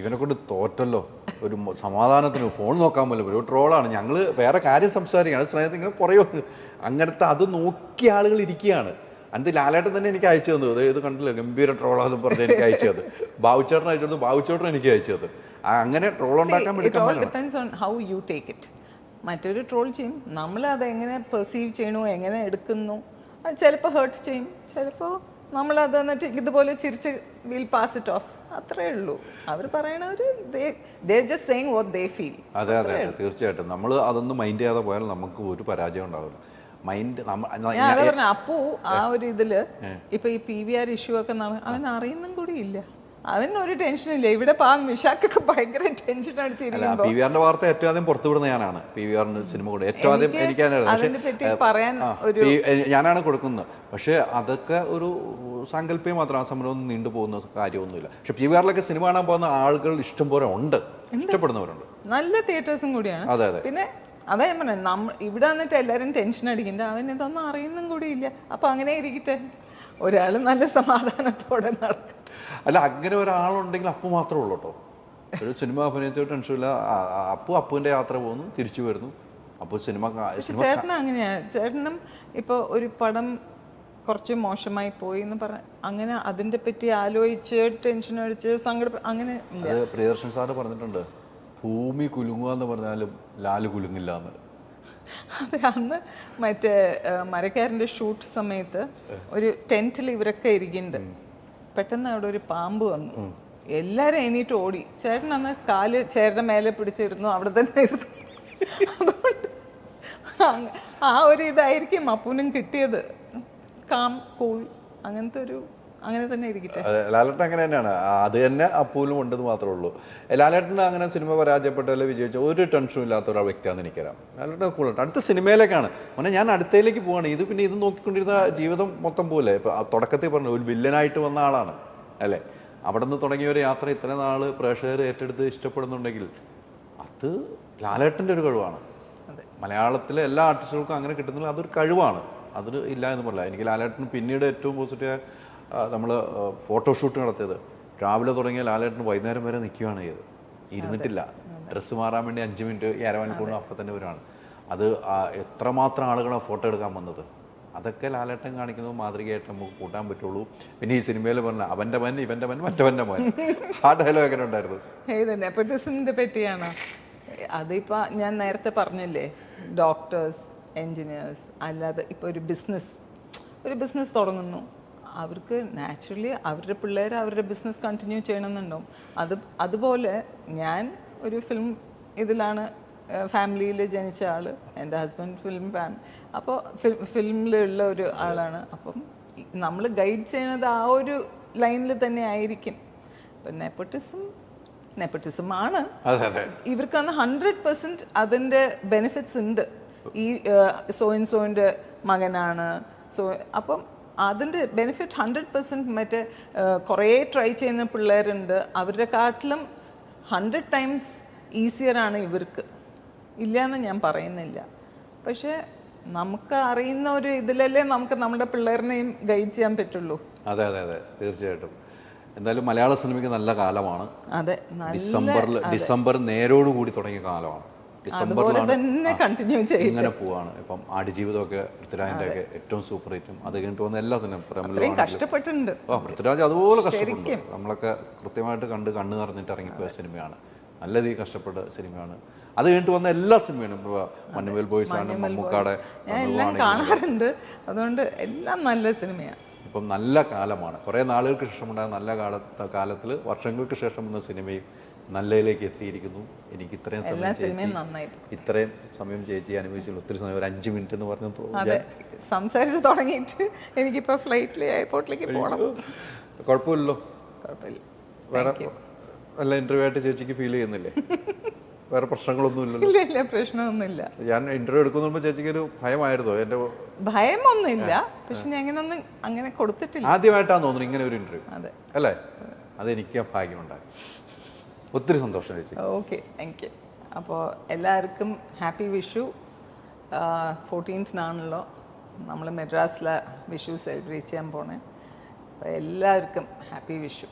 ഇവനെ കൊണ്ട് തോറ്റല്ലോ, ഒരു സമാധാനത്തിന് ഫോൺ നോക്കാൻ പോലും ഒരു ട്രോളാണ്. ഞങ്ങൾ വേറെ കാര്യം സംസാരിക്കുകയാണ്, സ്നേഹത്തിൽ ഇങ്ങനെ പുറകെ അങ്ങനത്തെ അത് നോക്കിയ ആളുകൾ ഇരിക്കുകയാണ്. അത് ലാലേട്ടൻ തന്നെ എനിക്ക് അയച്ചു തന്നു, ഇത് കണ്ടില്ല ഗംഭീര ട്രോളാന്ന് പറഞ്ഞ് എനിക്ക് അയച്ചു തന്നു. ബാബുച്ചേട്ടൻ അയച്ചു തന്നു, ബാബുച്ചേട്ടൻ എനിക്ക് അയച്ചു തന്നു. അങ്ങനെ ട്രോൾ ഉണ്ടാക്കാൻ വേണ്ടി മറ്റൊരു ട്രോൾ ചെയ്യും, നമ്മൾ അത് എങ്ങനെ പെർസീവ് ചെയ്യണോ, എങ്ങനെ എടുക്കുന്നു, അത് ചിലപ്പോൾ ഹേർട്ട് ചെയ്യും, ചിലപ്പോൾ നമ്മളത് എന്നിട്ട് ഇതുപോലെ ചിരിച്ച് വിൽ പാസ് ഇറ്റ് ഓഫ്, അത്രേ ഉള്ളൂ. അവർ പറയണവർ just saying what they feel. അതെ അതെ അതെ, തീർച്ചയായിട്ടും. നമ്മൾ അതൊന്നും മൈൻഡ് ചെയ്യാതെ പോയാൽ നമുക്ക് ഒരു പരാജയം ഉണ്ടാവില്ല. മൈൻഡ് ഞാൻ അതാ പറഞ്ഞ അപ്പു ആ ഒരു ഇതില് ഇപ്പൊ ഈ PVR ഇഷ്യൂ ഒക്കെ അവൻ അറിയുന്നും കൂടി ഇല്ല, അവൻ ഒരു ടെൻഷനില്ല. ഇവിടെ മിഷാക്കൊക്കെ ഭയങ്കര ടെൻഷൻ അടിച്ചിരിക്കുമ്പോ PVR വാർത്ത ഏറ്റവും ആദ്യം പുറത്തുവിടുന്ന ഞാനാണ്. PVR സിനിമ കൂടെ ഏറ്റവും ആദ്യം ഞാനാണ് കൊടുക്കുന്നത്. പക്ഷെ അതൊക്കെ ഒരു സാങ്കല്പികം മാത്രം, ആ സമരം ഒന്നും നീണ്ടുപോകുന്ന കാര്യമൊന്നുമില്ല. പക്ഷെ PVR സിനിമ കാണാൻ പോകുന്ന ആളുകൾ ഇഷ്ടം പോലെ ഉണ്ട്, ഇഷ്ടപ്പെടുന്നവരുണ്ട്, നല്ല തിയേറ്റേഴ്സും കൂടിയാണ്. അതെ അതെ. പിന്നെ അതാ ഞാൻ പറഞ്ഞത്, ഇവിടെ വന്നിട്ട് എല്ലാവരും ടെൻഷൻ അടിക്കണ്ട, അവൻ ഇതൊന്നും അറിയുന്നും കൂടി ഇല്ല, അപ്പൊ അങ്ങനെ ഇരിക്കട്ടെ, ഒരാൾ നല്ല സമാധാനത്തോടെ നടക്കും. അല്ല, അങ്ങനെ ഒരാളുണ്ടെങ്കിൽ അപ്പു മാത്രമേ ഉള്ളൂ കേട്ടോ. ഒരു സിനിമ അഭിനയിച്ച ടെൻഷനില്ല, അപ്പുവിന്റെ യാത്ര പോകുന്നു, തിരിച്ചു വരുന്നു. അപ്പോൾ സിനിമ ചേട്ടനും അങ്ങനെയാ. ചേട്ടനും ഇപ്പോൾ ഒരു പടം കുറച്ച് മോശമായി പോയി എന്ന് പറഞ്ഞ അങ്ങനെ അതിന്റെ പറ്റി ആലോചിച്ച് ടെൻഷൻ അടിച്ച് അങ്ങനെ ഇല്ല. പ്രിയദർശൻ സാറ് പറഞ്ഞിട്ടുണ്ട്, ഭൂമി കുലുങ്ങുക എന്ന് പറഞ്ഞാലും ലാല് കുലുങ്ങില്ല എന്ന്. അതെ, അന്ന് മറ്റേ മരക്കാരൻ്റെ ഷൂട്ട് സമയത്ത് ഒരു ടെൻറ്റിൽ ഇവരൊക്കെ ഇരിക്കുന്നുണ്ട്, പെട്ടെന്ന് അവിടെ ഒരു പാമ്പ് വന്നു, എല്ലാവരും എണീറ്റ് ഓടി. ചേട്ടൻ അന്ന് കാല് ചേട്ടൻ്റെ മേലെ പിടിച്ചിരുന്നു, അവിടെ തന്നെ ഇരുന്നു. അതുകൊണ്ട് ആ ഒരു ഇതായിരിക്കും അപ്പൂനും കിട്ടിയത്, കാം കൂൾ, അങ്ങനത്തെ ഒരു അങ്ങനെ തന്നെ ഇരിക്കട്ടെ. ലാലേട്ടൻ അങ്ങനെ തന്നെയാണ്, അത് തന്നെ അപ്പൂലും ഉണ്ടെന്ന് മാത്രമേ ഉള്ളൂ. ലാലേട്ടന് അങ്ങനെ സിനിമ പരാജയപ്പെട്ടാലും വിജയിച്ച ഒരു ടെൻഷനും ഇല്ലാത്ത ഒരാൾ വ്യക്തിയാണെന്ന് എനിക്കറിയാം. ലാലേട്ടൻ കൂളുണ്ട്. അടുത്ത സിനിമയിലേക്കാണ് മോനെ, ഞാൻ അടുത്തയിലേക്ക് പോവാണ്. ഇത് പിന്നെ ഇത് നോക്കിക്കൊണ്ടിരുന്ന ജീവിതം മൊത്തം പോലെ. ഇപ്പൊ തുടക്കത്തിൽ പറഞ്ഞു ഒരു വില്ലനായിട്ട് വന്ന ആളാണ് അല്ലേ, അവിടെ നിന്ന് തുടങ്ങിയ ഒരു യാത്ര ഇത്ര നാള് പ്രേക്ഷകർ ഏറ്റെടുത്ത് ഇഷ്ടപ്പെടുന്നുണ്ടെങ്കിൽ അത് ലാലേട്ടൻ്റെ ഒരു കഴിവാണ്. മലയാളത്തിലെ എല്ലാ ആർട്ടിസ്റ്റുകൾക്കും അങ്ങനെ കിട്ടുന്നില്ല, അതൊരു കഴിവാണ്, അതിന് ഇല്ല എന്ന് പറയില്ല. എനിക്ക് ലാലേട്ടന് പിന്നീട് ഏറ്റവും പോസിറ്റീവ്, നമ്മൾ ഫോട്ടോഷൂട്ട് നടത്തിയത് രാവിലെ തുടങ്ങിയ ലാലേട്ടന് വൈകുന്നേരം വരെ നിൽക്കുകയാണ് ചെയ്തത്, ഇരുന്നിട്ടില്ല. ഡ്രസ്സ് മാറാൻ വേണ്ടി 5 മിനിറ്റ് 1/2 മണിക്കൂറിന് അപ്പം തന്നെ വരുവാണ്. അത് എത്രമാത്രം ആളുകളാണ് ഫോട്ടോ എടുക്കാൻ വന്നത്. അതൊക്കെ ലാലേട്ടൻ കാണിക്കുന്നത് മാതൃകയായിട്ട് നമുക്ക് കൂട്ടാൻ പറ്റുള്ളൂ. പിന്നെ ഈ സിനിമയിൽ പറഞ്ഞ അവൻ്റെ മൻ ഇവൻ്റെ മൻ മറ്റവൻ്റെ മൻ, ആ ഡയലോഗ് എങ്ങനെ ഉണ്ടായിരുന്നു? നെപ്പോട്ടിസമിനെ പറ്റിയാണ്. അതിപ്പോൾ ഞാൻ നേരത്തെ പറഞ്ഞില്ലേ, ഡോക്ടേഴ്സ്, എൻജിനീയേഴ്സ്, അല്ലാതെ ഇപ്പോൾ ഒരു ബിസിനസ് തുടങ്ങുന്നു, അവർക്ക് നാച്ചുറലി അവരുടെ പിള്ളേർ അവരുടെ ബിസിനസ് കണ്ടിന്യൂ ചെയ്യണമെന്നുണ്ടാവും. അതുപോലെ ഞാൻ ഒരു ഫിലിം ഇതിലാണ് ഫാമിലിയിൽ ജനിച്ച ആൾ, എൻ്റെ ഹസ്ബൻഡ് ഫിലിം അപ്പോൾ ഫിലിമിലുള്ള ഒരു ആളാണ്. അപ്പം നമ്മൾ ഗൈഡ് ചെയ്യണത് ആ ഒരു ലൈനിൽ തന്നെ ആയിരിക്കും. അപ്പം നെപ്പോട്ടിസം ആണ്. ഇവർക്ക് അന്ന് 100% അതിൻ്റെ ബെനിഫിറ്റ്സ് ഉണ്ട്. ഈ സോയിൻ്റെ മകനാണ്, അപ്പം അതിൻ്റെ ബെനിഫിറ്റ് 100% മറ്റേ കുറേ ട്രൈ ചെയ്യുന്ന പിള്ളേരുണ്ട്, അവരുടെ കാട്ടിലും 100 times ഈസിയറാണ് ഇവർക്ക്. ഇല്ല എന്ന് ഞാൻ പറയുന്നില്ല, പക്ഷേ നമുക്ക് അറിയുന്ന ഒരു ഇതിലല്ലേ നമുക്ക് നമ്മുടെ പിള്ളേരിനെയും ഗൈഡ് ചെയ്യാൻ പറ്റുള്ളൂ. അതെ അതെ അതെ, തീർച്ചയായിട്ടും. എന്തായാലും മലയാള സിനിമയ്ക്ക് നല്ല കാലമാണ്. അതെ, ഡിസംബർ നേരോടുകൂടി തുടങ്ങിയ കാലമാണ്. ഡിസംബറിലാണ് ഇങ്ങനെ പോവാണ്. ഇപ്പം ആടുജീവിതമൊക്കെ പൃഥ്വിരാജിന്റെ ഒക്കെ ഏറ്റവും സൂപ്പർ ഹിറ്റും അത് കഴിഞ്ഞിട്ട് പോകുന്ന എല്ലാ സിനിമയും കഷ്ടപ്പെട്ടിട്ടുണ്ട്. പൃഥ്വിരാജ് അതുപോലെ കഷ്ടപ്പെട്ടു. നമ്മളൊക്കെ കൃത്യമായിട്ട് കണ്ണു നിറഞ്ഞിട്ട് ഇറങ്ങിപ്പോയ സിനിമയാണ്, നല്ല രീതിയിൽ കഷ്ടപ്പെട്ട സിനിമയാണ്. അത് കഴിഞ്ഞിട്ട് വന്ന എല്ലാ സിനിമയും മഞ്ഞുമേൽ ബോയ്സ് ആണ്, മമ്മൂക്കാടെ എല്ലാം കാണാറുണ്ട്, അതുകൊണ്ട് എല്ലാം നല്ല സിനിമയാണ്. ഇപ്പം നല്ല കാലമാണ്. കുറേ നാളുകൾക്ക് ശേഷമുണ്ടായ നല്ല കാലത്തിൽ വർഷങ്ങൾക്ക് ശേഷം വന്ന സിനിമയും നല്ലതിലേക്ക് എത്തിയിരിക്കുന്നു. എനിക്ക് ഇത്രയും സമയം ചേച്ചി അനുഭവിച്ചുള്ളൂ. ഒത്തിരി സമയം, ഒരു 5 മിനിറ്റ് എന്ന് പറഞ്ഞു സംസാരിച്ച് തുടങ്ങിയിട്ട് എനിക്കിപ്പോൾ ഫ്ലൈറ്റിൽ എയർപോർട്ടിലേക്ക് പോകണം. കുഴപ്പമില്ലല്ലോ, കുഴപ്പമില്ല. വേറെ അല്ല ഇന്റർവ്യൂ ആയിട്ട് ചേച്ചിക്ക് ഫീൽ ചെയ്യുന്നില്ലേ? വേറെ പ്രശ്നങ്ങളൊന്നും ഇല്ലല്ലോ? ഇല്ല ഇല്ല, പ്രശ്നമൊന്നുമില്ല. ഞാൻ ഇന്റർവ്യൂ എടുക്കുമ്പോൾ ചേച്ചിക്ക് ഒരു ഭയമായിരുന്നോ? എൻ്റെ ഭയമൊന്നുമില്ല, പക്ഷെ ഞാൻ അങ്ങനൊന്നും അങ്ങനെ കൊടുത്തിട്ടില്ല. ആദ്യമായിട്ടാണ് തോന്നുന്നു ഇങ്ങനെ ഒരു ഇന്റർവ്യൂ അതെ അല്ലേ? അതെനിക്ക് ആ ഭാഗ്യമുണ്ടായി. ഒത്തിരി സന്തോഷം ചേച്ചി. Okay, thank you. അപ്പോൾ എല്ലാവർക്കും ഹാപ്പി വിഷു. 14th നമ്മൾ മെഡ്രാസിലെ വിഷു സെലിബ്രേറ്റ് ചെയ്യാൻ പോണേ. അപ്പോൾ എല്ലാവർക്കും ഹാപ്പി വിഷു.